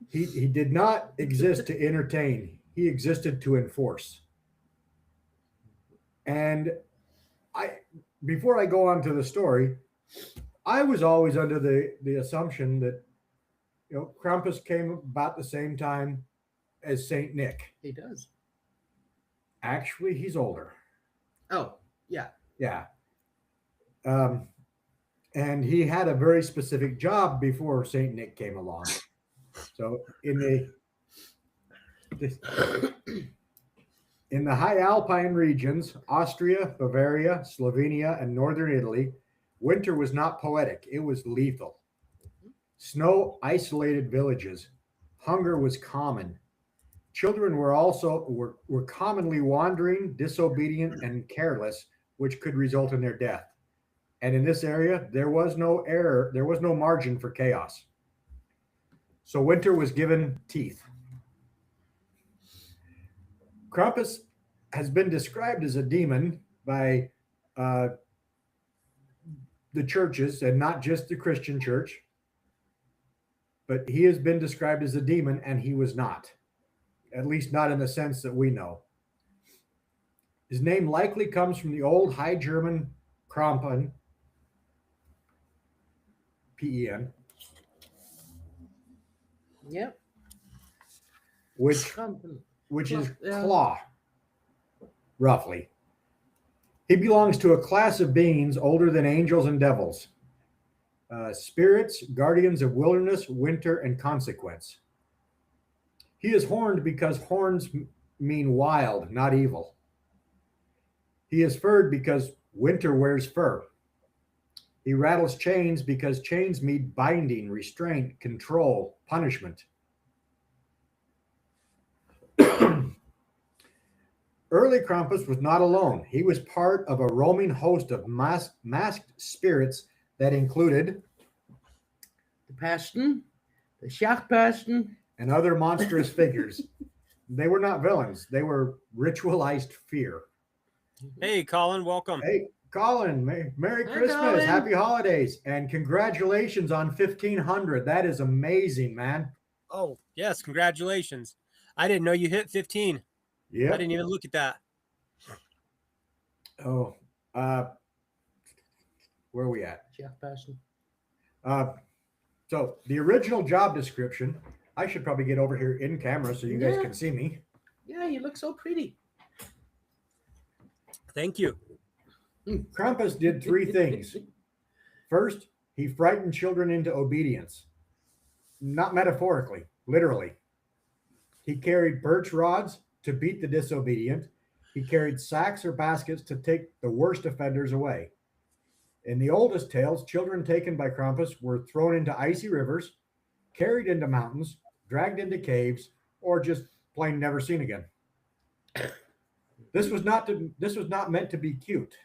He did not exist to entertain. He existed to enforce. And before I go on to the story, I was always under the assumption that Krampus came about the same time as Saint Nick. He does. Actually, he's older. Oh, yeah. Yeah. And he had a very specific job before Saint Nick came along. So in the high alpine regions, Austria, Bavaria, Slovenia, and northern Italy, winter was not poetic. It was lethal. Snow isolated villages. Hunger was common. Children were commonly wandering, disobedient, and careless, which could result in their death. And in this area, there was no error, there was no margin for chaos. So winter was given teeth. Krampus has been described as a demon by the churches, and not just the Christian church, but he has been described as a demon, and he was not. At least not in the sense that we know. His name likely comes from the old High German Krampen, P-E-N. Yep. Which is claw, roughly. He belongs to a class of beings older than angels and devils. Spirits, guardians of wilderness, winter, and consequence. He is horned because horns mean wild, not evil. He is furred because winter wears fur. He rattles chains because chains mean binding, restraint, control, punishment. Early Krampus was not alone. He was part of a roaming host of masked spirits that included the Passion, the Schachpasten, and other monstrous figures. They were not villains. They were ritualized fear. Hey, Colin, welcome. Hey, Colin, Merry Christmas, Colin. Happy Holidays, and congratulations on 1,500. That is amazing, man. Oh, yes, congratulations. I didn't know you hit 15. Yeah. I didn't even look at that. Oh, where are we at? Schachpasten. So the original job description, I should probably get over here in camera so you guys can see me. Yeah, you look so pretty. Thank you. Krampus did three things. First, he frightened children into obedience. Not metaphorically, literally. He carried birch rods to beat the disobedient. He carried sacks or baskets to take the worst offenders away. In the oldest tales, children taken by Krampus were thrown into icy rivers, carried into mountains, dragged into caves, or just plain never seen again. This was not meant to be cute.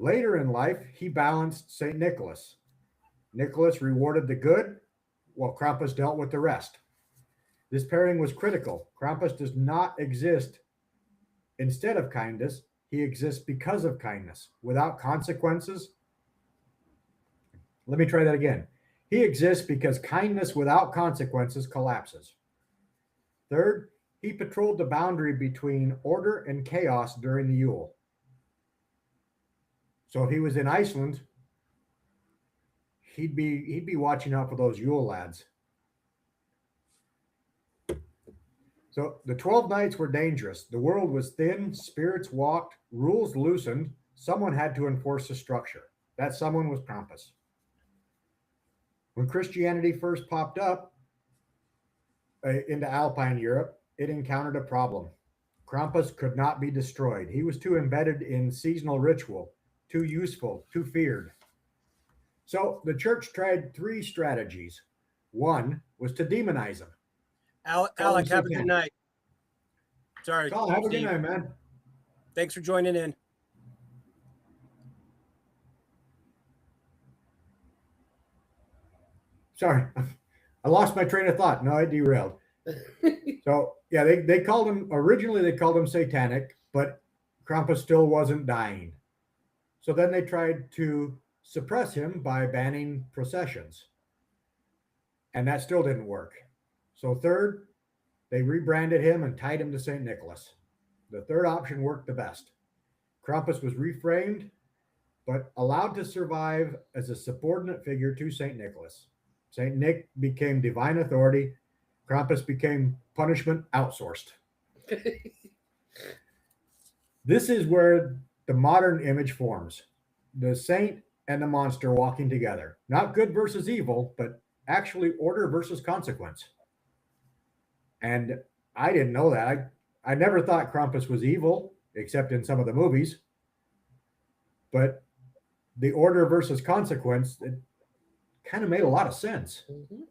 Later in life, he balanced St. Nicholas. Nicholas rewarded the good, while Krampus dealt with the rest. This pairing was critical. Krampus does not exist instead of kindness. He exists because of kindness, without consequences. Let me try that again. He exists because kindness without consequences collapses. Third, he patrolled the boundary between order and chaos during the Yule. So if he was in Iceland, he'd be watching out for those Yule Lads. So the 12 nights were dangerous. The world was thin, spirits walked, rules loosened. Someone had to enforce the structure. That someone was Krampus. When Christianity first popped up into Alpine Europe, it encountered a problem. Krampus could not be destroyed. He was too embedded in seasonal ritual, too useful, too feared. So the church tried three strategies. One was to demonize him. Alec, have a good night. Sorry. Oh, have a good night, man. Thanks for joining in. Sorry, I lost my train of thought. No, I derailed. So yeah, they called him originally. They called him satanic, but Krampus still wasn't dying. So then they tried to suppress him by banning processions, and that still didn't work. So third, they rebranded him and tied him to St. Nicholas. The third option worked the best. Krampus was reframed, but allowed to survive as a subordinate figure to St. Nicholas. St. Nick became divine authority. Krampus became punishment outsourced. This is where the modern image forms. The saint and the monster walking together. Not good versus evil, but actually order versus consequence. And I didn't know that. I never thought Krampus was evil, except in some of the movies. But the order versus consequence, it kind of made a lot of sense. Mm-hmm.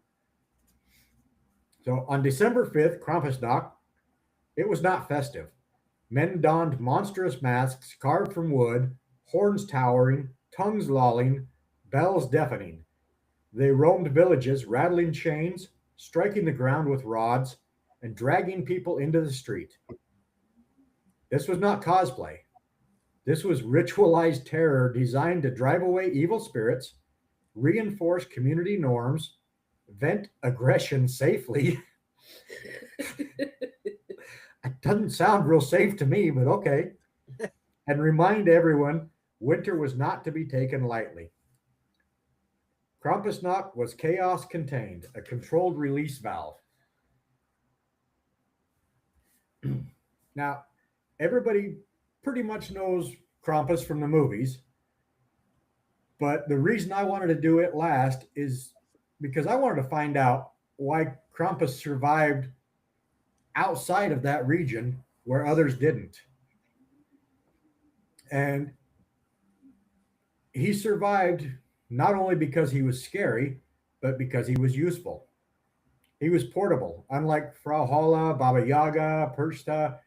So on December 5th, Krampusnacht, it was not festive. Men donned monstrous masks carved from wood, horns towering, tongues lolling, bells deafening. They roamed villages, rattling chains, striking the ground with rods, and dragging people into the street. This was not cosplay. This was ritualized terror designed to drive away evil spirits, reinforce community norms, vent aggression safely. It doesn't sound real safe to me, but okay. And remind everyone winter was not to be taken lightly. Krampusnacht was chaos contained, a controlled release valve. Now, everybody pretty much knows Krampus from the movies, but the reason I wanted to do it last is because I wanted to find out why Krampus survived outside of that region where others didn't. And he survived not only because he was scary, but because he was useful. He was portable, unlike Frau Holle, Baba Yaga, Perchta,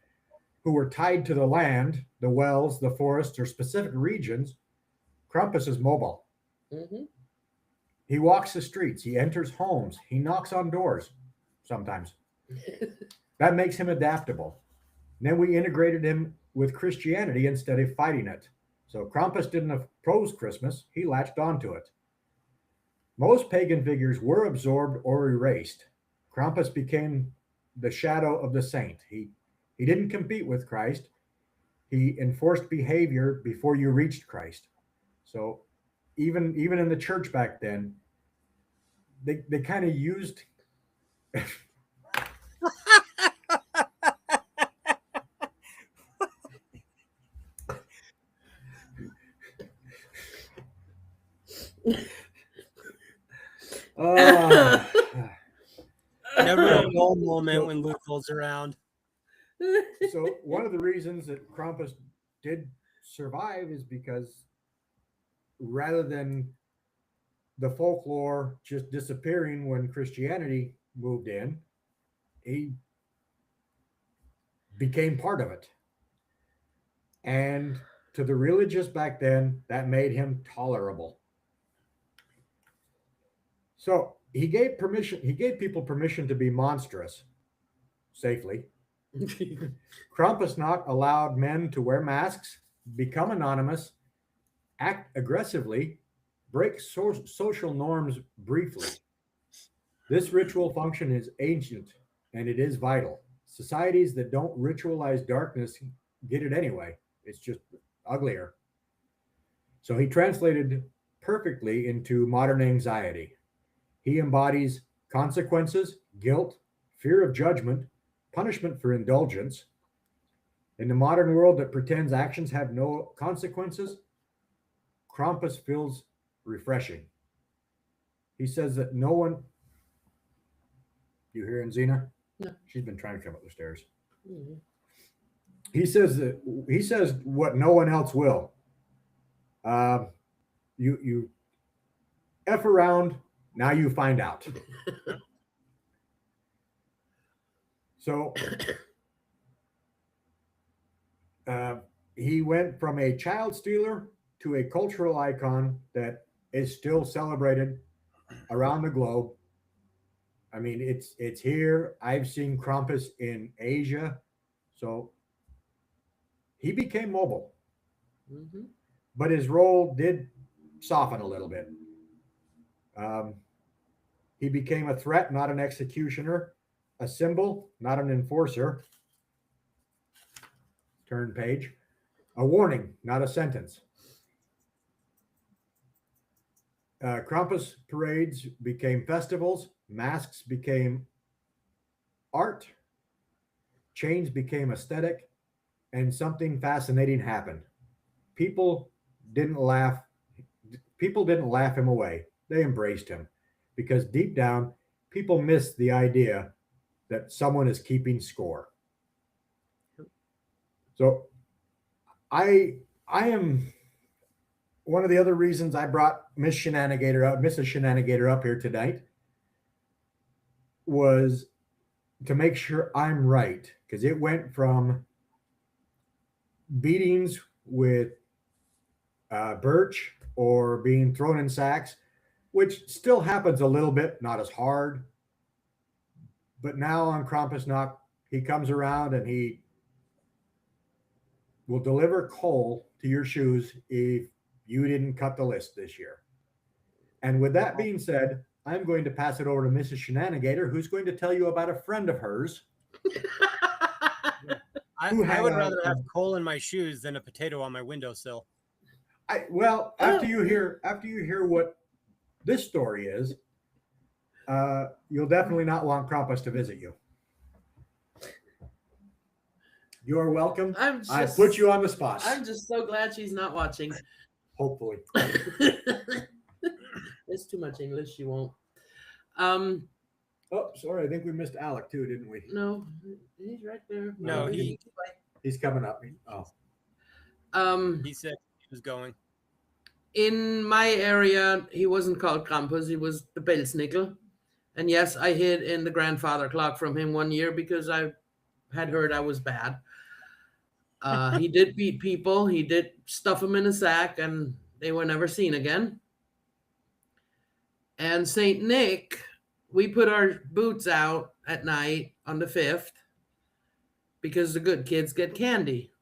who were tied to the land, the wells, the forests, or specific regions. Krampus is mobile. Mm-hmm. He walks the streets. He enters homes. He knocks on doors sometimes. That makes him adaptable. And then we integrated him with Christianity instead of fighting it. So Krampus didn't oppose Christmas. He latched onto it. Most pagan figures were absorbed or erased. Krampus became the shadow of the saint. He didn't compete with Christ. He enforced behavior before you reached Christ. So even in the church back then, they kind of used never a dull moment when Luke holds around. So one of the reasons that Krampus did survive is because rather than the folklore just disappearing when Christianity moved in, he became part of it. And to the religious back then, that made him tolerable. So he gave people permission to be monstrous safely. Krampusnacht allowed men to wear masks, become anonymous, act aggressively, break social norms briefly. This ritual function is ancient and it is vital. Societies that don't ritualize darkness get it anyway. It's just uglier. So he translated perfectly into modern anxiety. He embodies consequences, guilt, fear of judgment, punishment for indulgence. In the modern world that pretends actions have no consequences, Krampus feels refreshing. He says that no one. You hearing Xena? No. She's been trying to come up the stairs. Mhm. He says what no one else will. You F around, now you find out. So he went from a child stealer to a cultural icon that is still celebrated around the globe. I mean, it's here. I've seen Krampus in Asia. So he became mobile, Mhm. but his role did soften a little bit. He became a threat, not an executioner, a symbol, not an enforcer. Turn page. A warning, not a sentence. Krampus parades became festivals, masks became art, chains became aesthetic, and something fascinating happened. People didn't laugh. People didn't laugh him away. They embraced him because deep down, people miss the idea that someone is keeping score. So I am one of the other reasons I brought Mrs. Shenanigator up here tonight was to make sure I'm right, because it went from beatings with birch or being thrown in sacks, which still happens a little bit, not as hard. But now on Krampusnacht, he comes around and he will deliver coal to your shoes if you didn't cut the list this year. And with that being said, I'm going to pass it over to Mrs. Shenanigator, who's going to tell you about a friend of hers. I would rather have coal in my shoes than a potato on my windowsill. After you hear what this story is, you'll definitely not want Krampus to visit you. You are welcome. I put you on the spot. I'm just so glad she's not watching. Hopefully. It's too much English. She won't. Oh, sorry. I think we missed Alec too, didn't we? No, he's right there. No, he's coming up. He said he was going. In my area, he wasn't called Krampus. He was the Belsnickel. And yes, I hid in the grandfather clock from him one year because I had heard I was bad. He did beat people. He did stuff them in a sack, and they were never seen again. And St. Nick, we put our boots out at night on the 5th because the good kids get candy.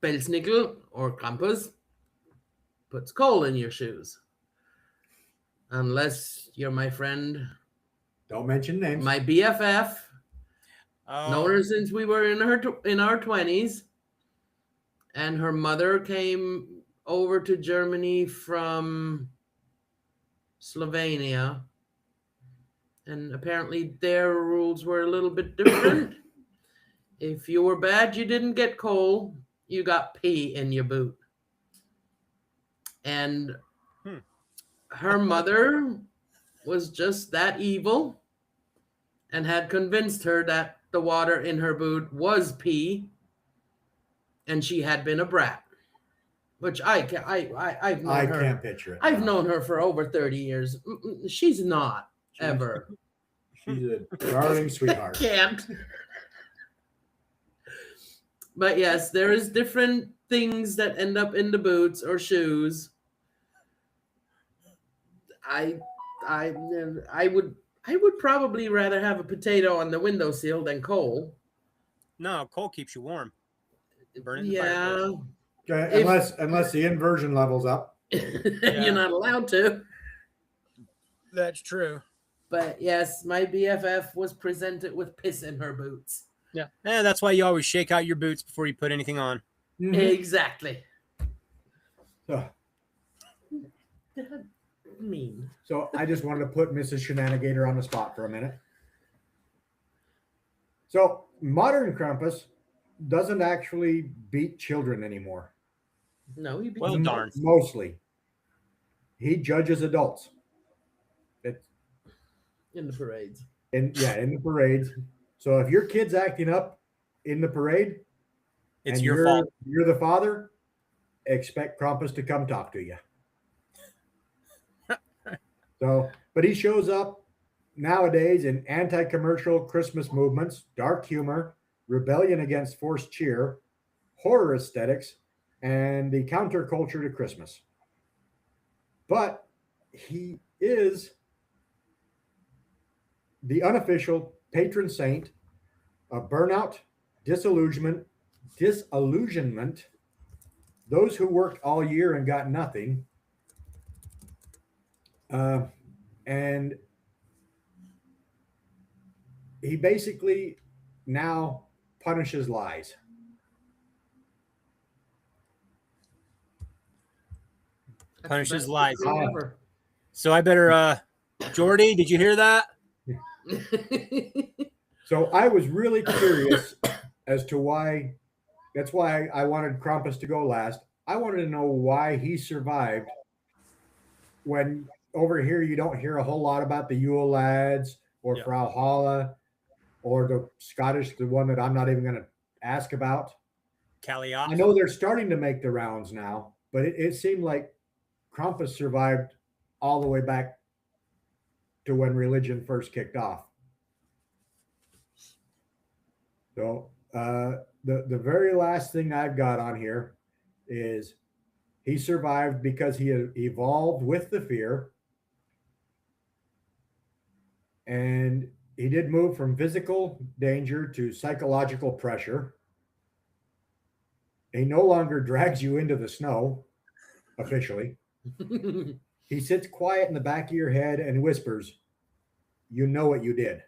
Belsnickel, or Krampus, puts coal in your shoes. Unless you're my friend. Don't mention names. My BFF. Known her since we were in our 20s. And her mother came over to Germany from Slovenia. And apparently their rules were a little bit different. If you were bad, you didn't get coal. You got pee in your boot. And her mother was just that evil and had convinced her that the water in her boot was pee, and she had been a brat, which I've known her. I can't picture it. I've known her for over 30 years. She's not ever. She's a darling sweetheart. I can't. But yes, there is different things that end up in the boots or shoes. I would probably rather have a potato on the windowsill than coal. No, coal keeps you warm. Burning the fire. Okay, unless the inversion level's up. You're not allowed to. That's true. But yes, my BFF was presented with piss in her boots. Yeah. And that's why you always shake out your boots before you put anything on. Mm-hmm. Exactly. Mean. So I just wanted to put Mrs. Shenanigator on the spot for a minute. So modern Krampus doesn't actually beat children anymore. No, he beats darn. Mostly. he judges adults. It's In the parades. in the parades. So if your kid's acting up in the parade, It's and your fault. you're the father, expect Krampus to come talk to you. So, but he shows up nowadays in anti-commercial Christmas movements, dark humor, rebellion against forced cheer, horror aesthetics, and the counterculture to Christmas. But he is the unofficial patron saint of burnout, disillusionment, those who worked all year and got nothing, and he basically now punishes lies. Punishes lies. Ever. So I better, Jordy, did you hear that? So I was really curious as to why. That's why I wanted Krampus to go last. I wanted to know why he survived when over here you don't hear a whole lot about the Yule Lads or Yeah. Frau Holle or the Scottish, the one that I'm not even going to ask about. Cailleach. I know they're starting to make the rounds now, but it seemed like Krampus survived all the way back to when religion first kicked off. So the very last thing I've got on here is he survived because he evolved with the fear, and he did move from physical danger to psychological pressure. He no longer drags you into the snow, officially. He sits quiet in the back of your head and whispers, "You know what you did."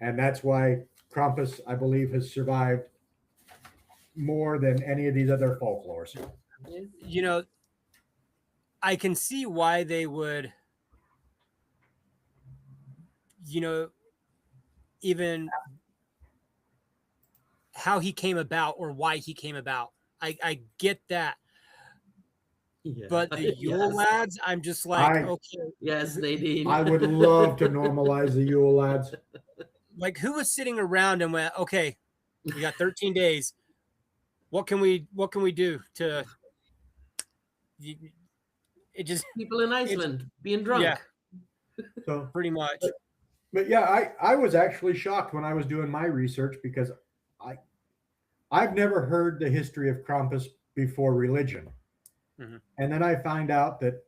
And that's why Krampus, I believe, has survived more than any of these other folklores. You know, I can see why they would, you know, even how he came about or why he came about. I get that. Yeah. But the Yule Lads, I'm just like, okay. Yes, Nadine. I would love to normalize the Yule Lads. Like, who was sitting around and went, okay, we got 13 days. What can we do to it just people in Iceland being drunk. Yeah. So pretty much. But yeah, I was actually shocked when I was doing my research because I've never heard the history of Krampus before religion. Mm-hmm. And then I find out that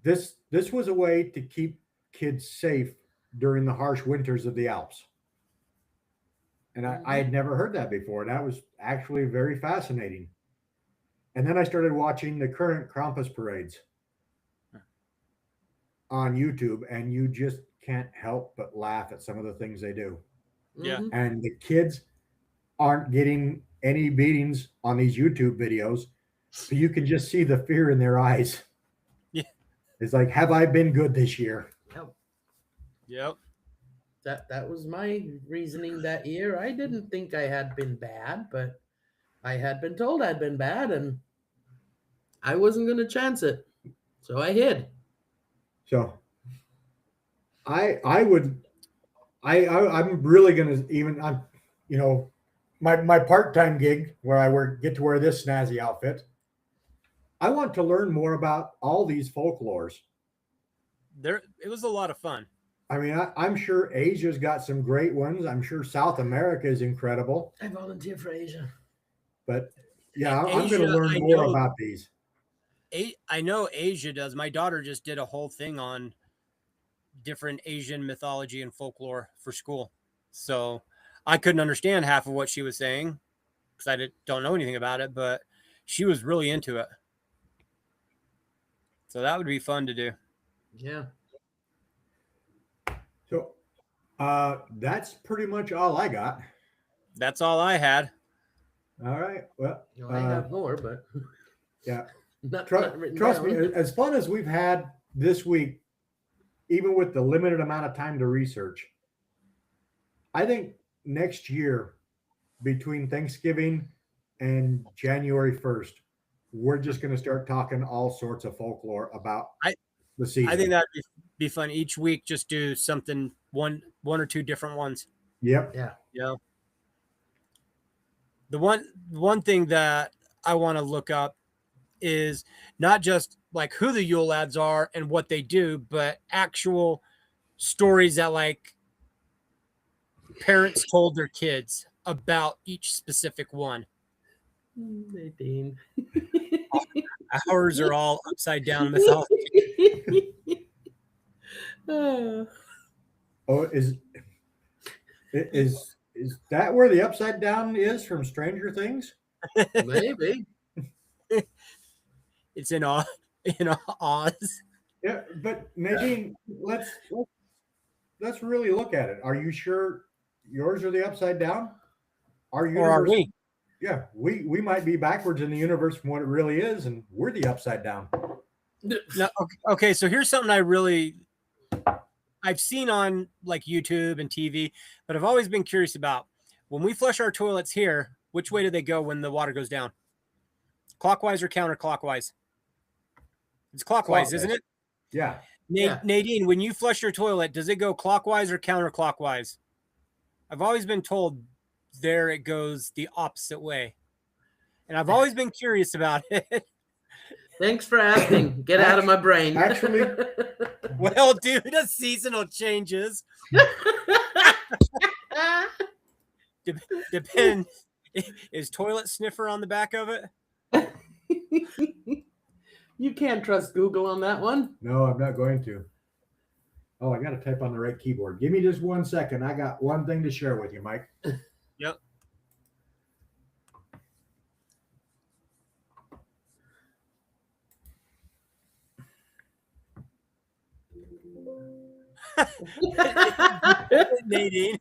this was a way to keep kids safe during the harsh winters of the Alps. And I had never heard that before. That was actually very fascinating. And then I started watching the current Krampus parades on YouTube, and you just can't help but laugh at some of the things they do. Yeah. And the kids aren't getting any beatings on these YouTube videos. So you can just see the fear in their eyes. Yeah. It's like, have I been good this year? Yep. That was my reasoning that year. I didn't think I had been bad, but I had been told I'd been bad, and I wasn't going to chance it. So I hid. So I'm really going to my part-time gig where I get to wear this snazzy outfit. I want to learn more about all these folklores. It was a lot of fun. I mean, I'm sure Asia's got some great ones. I'm sure South America is incredible. I volunteer for Asia. But yeah, I'm going to learn more about these. I know Asia does. My daughter just did a whole thing on different Asian mythology and folklore for school. So I couldn't understand half of what she was saying because I don't know anything about it, but she was really into it. So that would be fun to do. Yeah. So that's pretty much all I got. That's all I had. All right. Well, I have more, but yeah. Trust Trust me, as fun as we've had this week, even with the limited amount of time to research, I think next year, between Thanksgiving and January 1st, we're just going to start talking all sorts of folklore about the season. I think that'd be fun. Each week, just do something one or two different ones. Yep. Yeah. Yeah. The one thing that I want to look up is not just like who the Yule Lads are and what they do, but actual stories that like parents told their kids about each specific one. Nadine. Ours are all upside down mythology. Oh, is that where the upside down is from Stranger Things? Maybe. It's in Oz. Yeah, but Nadine, let's really look at it. Are you sure yours are the upside down? Our universe, or are we? Yeah, we might be backwards in the universe from what it really is, and we're the upside down. No, okay, so here's something I've seen on like YouTube and TV, but I've always been curious about. When we flush our toilets here, which way do they go when the water goes down? Clockwise or counterclockwise? It's clockwise, isn't it? Yeah. Nadine, when you flush your toilet, does it go clockwise or counterclockwise? I've always been told there it goes the opposite way. And I've always been curious about it. Thanks for asking. Get out of my brain. Actually, well, due to seasonal changes, depend. Is toilet sniffer on the back of it? You can't trust Google on that one. No, I'm not going to. Oh, I got to type on the right keyboard. Give me just 1 second. I got one thing to share with you, Mike. Yep. Nadine.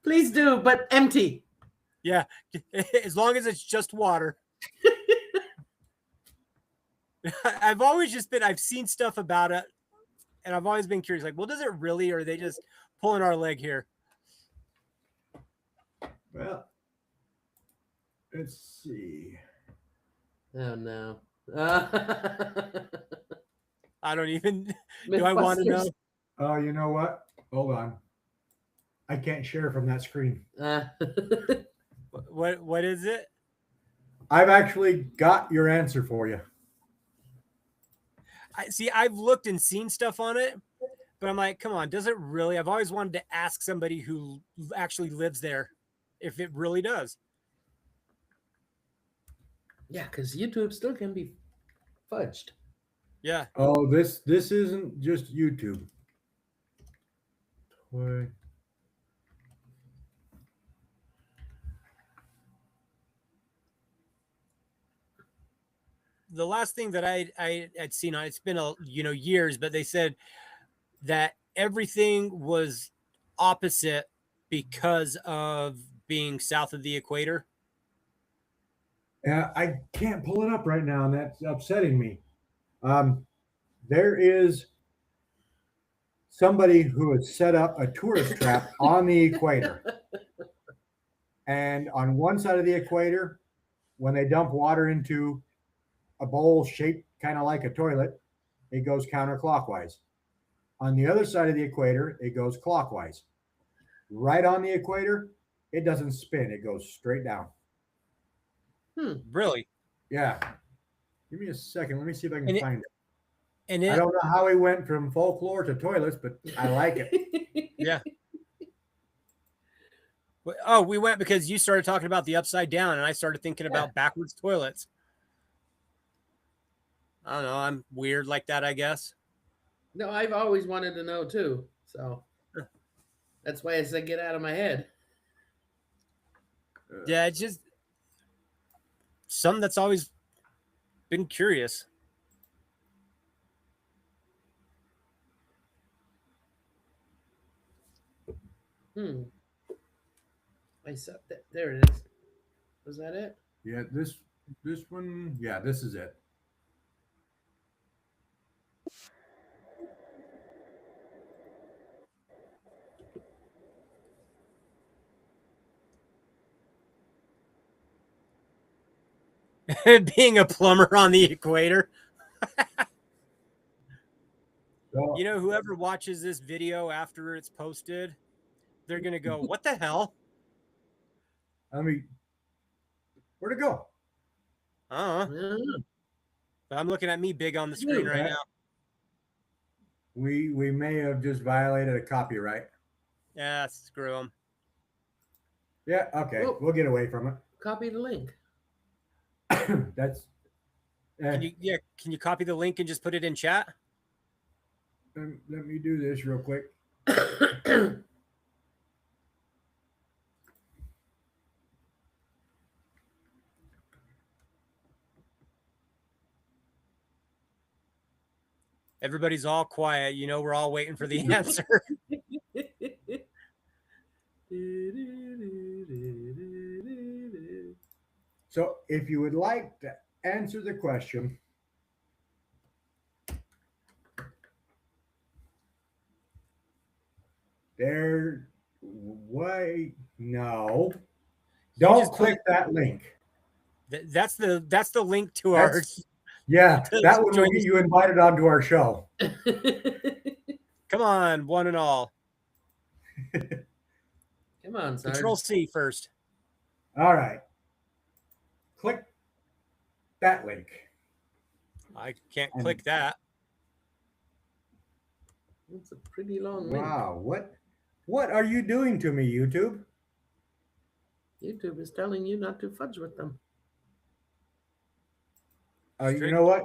Please do, but empty. Yeah, as long as it's just water. I've seen stuff about it, and I've always been curious, like, well, does it really, or are they just pulling our leg here? Well, let's see. Oh, no. I don't even, do I want to know? Oh, you know what? Hold on. I can't share from that screen. What is it? I've actually got your answer for you. I've looked and seen stuff on it, but I'm like, come on, does it really? I've always wanted to ask somebody who actually lives there if it really does. Yeah, because YouTube still can be fudged. Yeah. Oh, this isn't just YouTube. Wait. The last thing that I had seen on, it's been years, but they said that everything was opposite because of being south of the equator. Yeah, I can't pull it up right now, and that's upsetting me. There is somebody who has set up a tourist trap on the equator. And on one side of the equator, when they dump water into a bowl shaped kind of like a toilet, it goes counterclockwise. On the other side of the equator, it goes clockwise. Right on the equator, it doesn't spin, it goes straight down. Really? Yeah. Give me a second. Let me see if I can find it. And I don't know how we went from folklore to toilets, but I like it. Yeah. Oh, we went because you started talking about the upside down, and I started thinking about backwards toilets. I don't know. I'm weird like that, I guess. No, I've always wanted to know too. So that's why I said get out of my head. Yeah, it's just something that's always been curious. I said that. There it is. Was that it? Yeah, this one. Yeah, this is it. Being a plumber on the equator. So, You know, whoever watches this video after it's posted, they're going to go, what the hell? I mean, where'd it go? Yeah. But I'm looking at me big on the screen right now. We may have just violated a copyright. Yeah, screw them. Yeah, okay. Whoa. We'll get away from Copy the link. it. That's Can you copy the link and just put it in chat? let me do this real quick. Everybody's all quiet. You know, we're all waiting for the answer. So if you would like to answer the question, no. Don't click that link. That's the link to our. Yeah, that one will get you invited onto our show. Come on, one and all. Come on, Sarge. Control C first. All right. Click that link. I can't click that. It's a pretty long link. Wow, what are you doing to me, YouTube? YouTube is telling you not to fudge with them. You know what?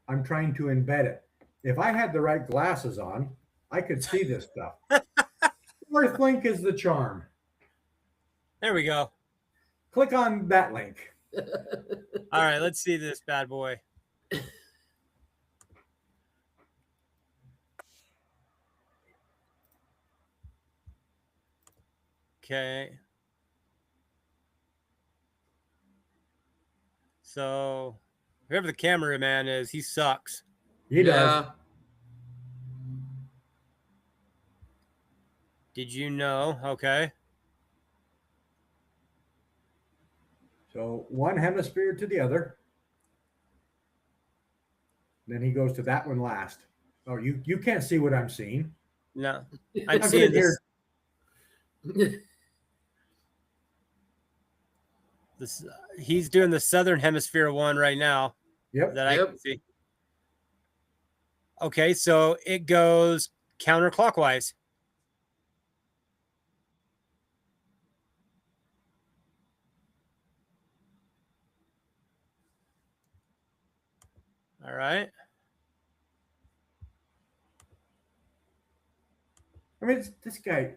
I'm trying to embed it. If I had the right glasses on, I could see this stuff. Fourth link is the charm. There we go. Click on that link. All right, let's see this bad boy. Okay. So, whoever the cameraman is, he sucks. He does. Did you know? Okay. So one hemisphere to the other. Then he goes to that one last. Oh, you can't see what I'm seeing. No, I'm seeing this. He's doing the southern hemisphere one right now. Yep. That I can see. Okay, so it goes counterclockwise. All right. I mean, this guy,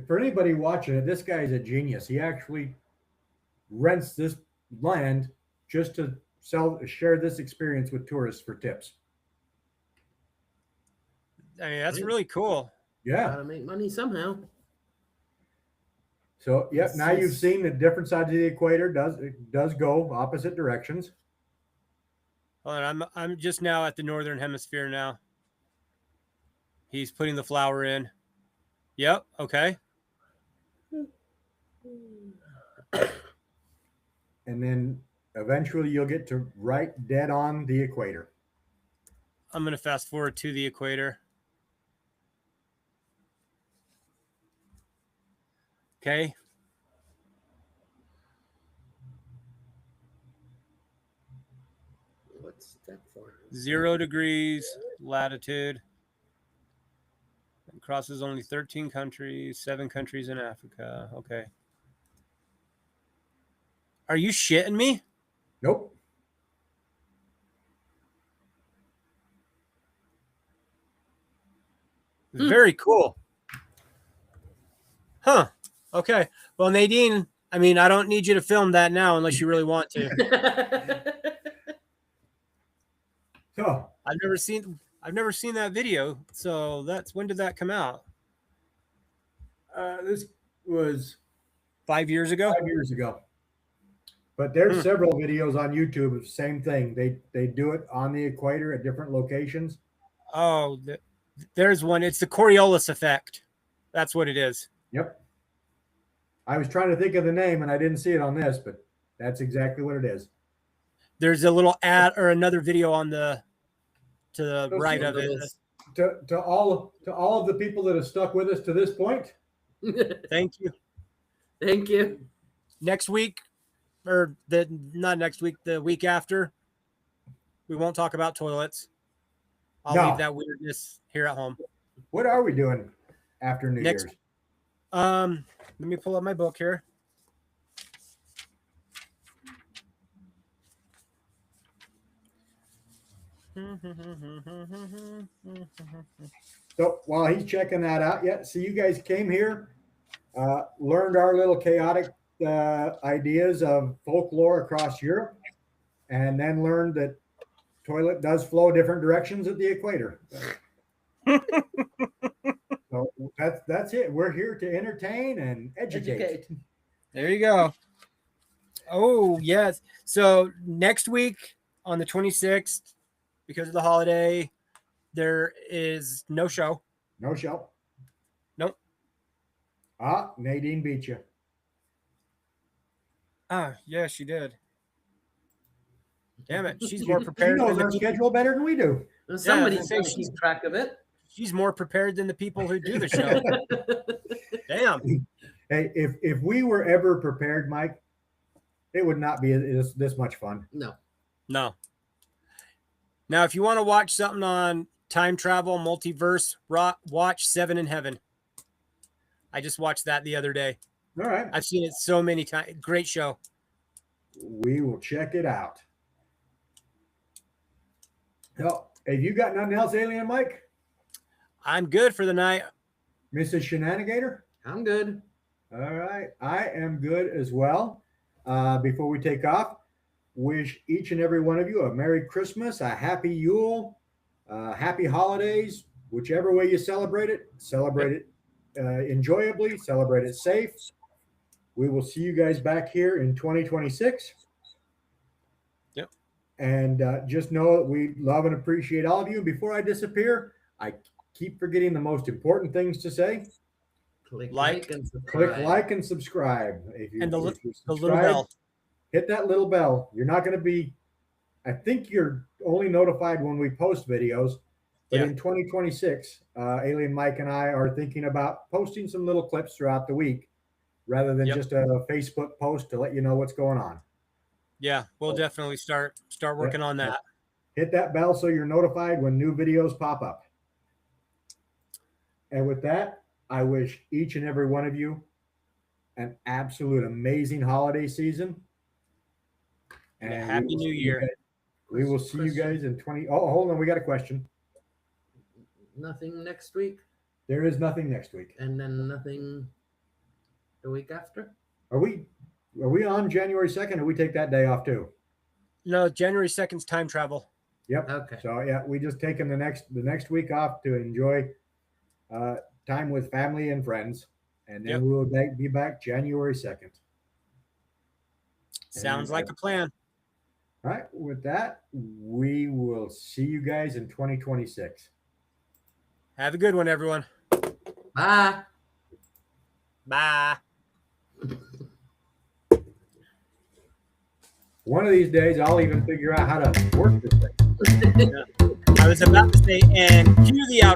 for anybody watching it, this guy is a genius. He actually rents this land just to share this experience with tourists for tips. I mean, that's really cool. Yeah. Gotta make money somehow. So, yep, now you've seen the different sides of the equator does go opposite directions. Hold on, I'm just now at the northern hemisphere now. He's putting the flower in. Yep, okay. And then eventually you'll get to right dead on the equator. I'm going to fast forward to the equator. Okay. What's that for? 0 degrees latitude. It crosses only 13 countries, 7 countries in Africa. Okay. Are you shitting me? Nope. Very cool. Huh. Okay. Well, Nadine, I mean, I don't need you to film that now unless you really want to. So I've never seen that video. So when did that come out? This was 5 years ago. 5 years ago. But there's several videos on YouTube of the same thing. They do it on the equator at different locations. Oh, there's one. It's the Coriolis effect. That's what it is. Yep. I was trying to think of the name and I didn't see it on this, but that's exactly what it is. There's a little ad or another video on to the right of it. To all of the people that have stuck with us to this point, Thank you. Thank you. Next week, not next week, the week after, we won't talk about toilets. I'll leave that weirdness here at home. What are we doing after New Year's? Let me pull up my book here. So while he's checking that out, so you guys came here, learned our little chaotic ideas of folklore across Europe, and then learned that toilet does flow different directions at the equator. So that's it. We're here to entertain and educate. There you go. Oh, yes. So next week on the 26th, because of the holiday, there is no show. No show. Nope. Nadine beat you. Yeah, she did. Damn it. She's more prepared. She knows our schedule better than we do. Somebody's going to keep track of it. She's more prepared than the people who do the show. Damn. Hey, if we were ever prepared, Mike, it would not be this much fun. No. Now, if you want to watch something on time travel, multiverse, watch Seven in Heaven. I just watched that the other day. All right. I've seen it so many times. Great show. We will check it out. So, have you got nothing else, Alien Mike? I'm good for the night. Mrs. Shenanigator? I'm good. All right. I am good as well. Before we take off, wish each and every one of you a Merry Christmas, a Happy Yule, Happy Holidays, whichever way you celebrate it enjoyably, celebrate it safe. We will see you guys back here in 2026. Yep. And just know that we love and appreciate all of you. Before I disappear, I keep forgetting the most important things to say. Click like and subscribe. Click like and subscribe. If you The subscribe, little bell. hit that little bell. You're not going to be, I think you're only notified when we post videos. But in 2026, Alien Mike and I are thinking about posting some little clips throughout the week rather than just a Facebook post to let you know what's going on. Yeah, we'll definitely start working on that. Hit that bell so you're notified when new videos pop up. And with that, I wish each and every one of you an absolute amazing holiday season. And a happy new year. We will see you guys in 20. Oh, hold on. We got a question. Nothing next week? There is nothing next week. And then nothing the week after? Are we on January 2nd, or we take that day off too? No, January 2nd is time travel. Yep. Okay. So we just taken the next week off to enjoy time with family and friends, and then we will be back January 2nd. Sounds like a plan. All right. With that, we will see you guys in 2026. Have a good one, everyone. Bye. Bye. One of these days, I'll even figure out how to work this thing. I was about to say, and cue the out.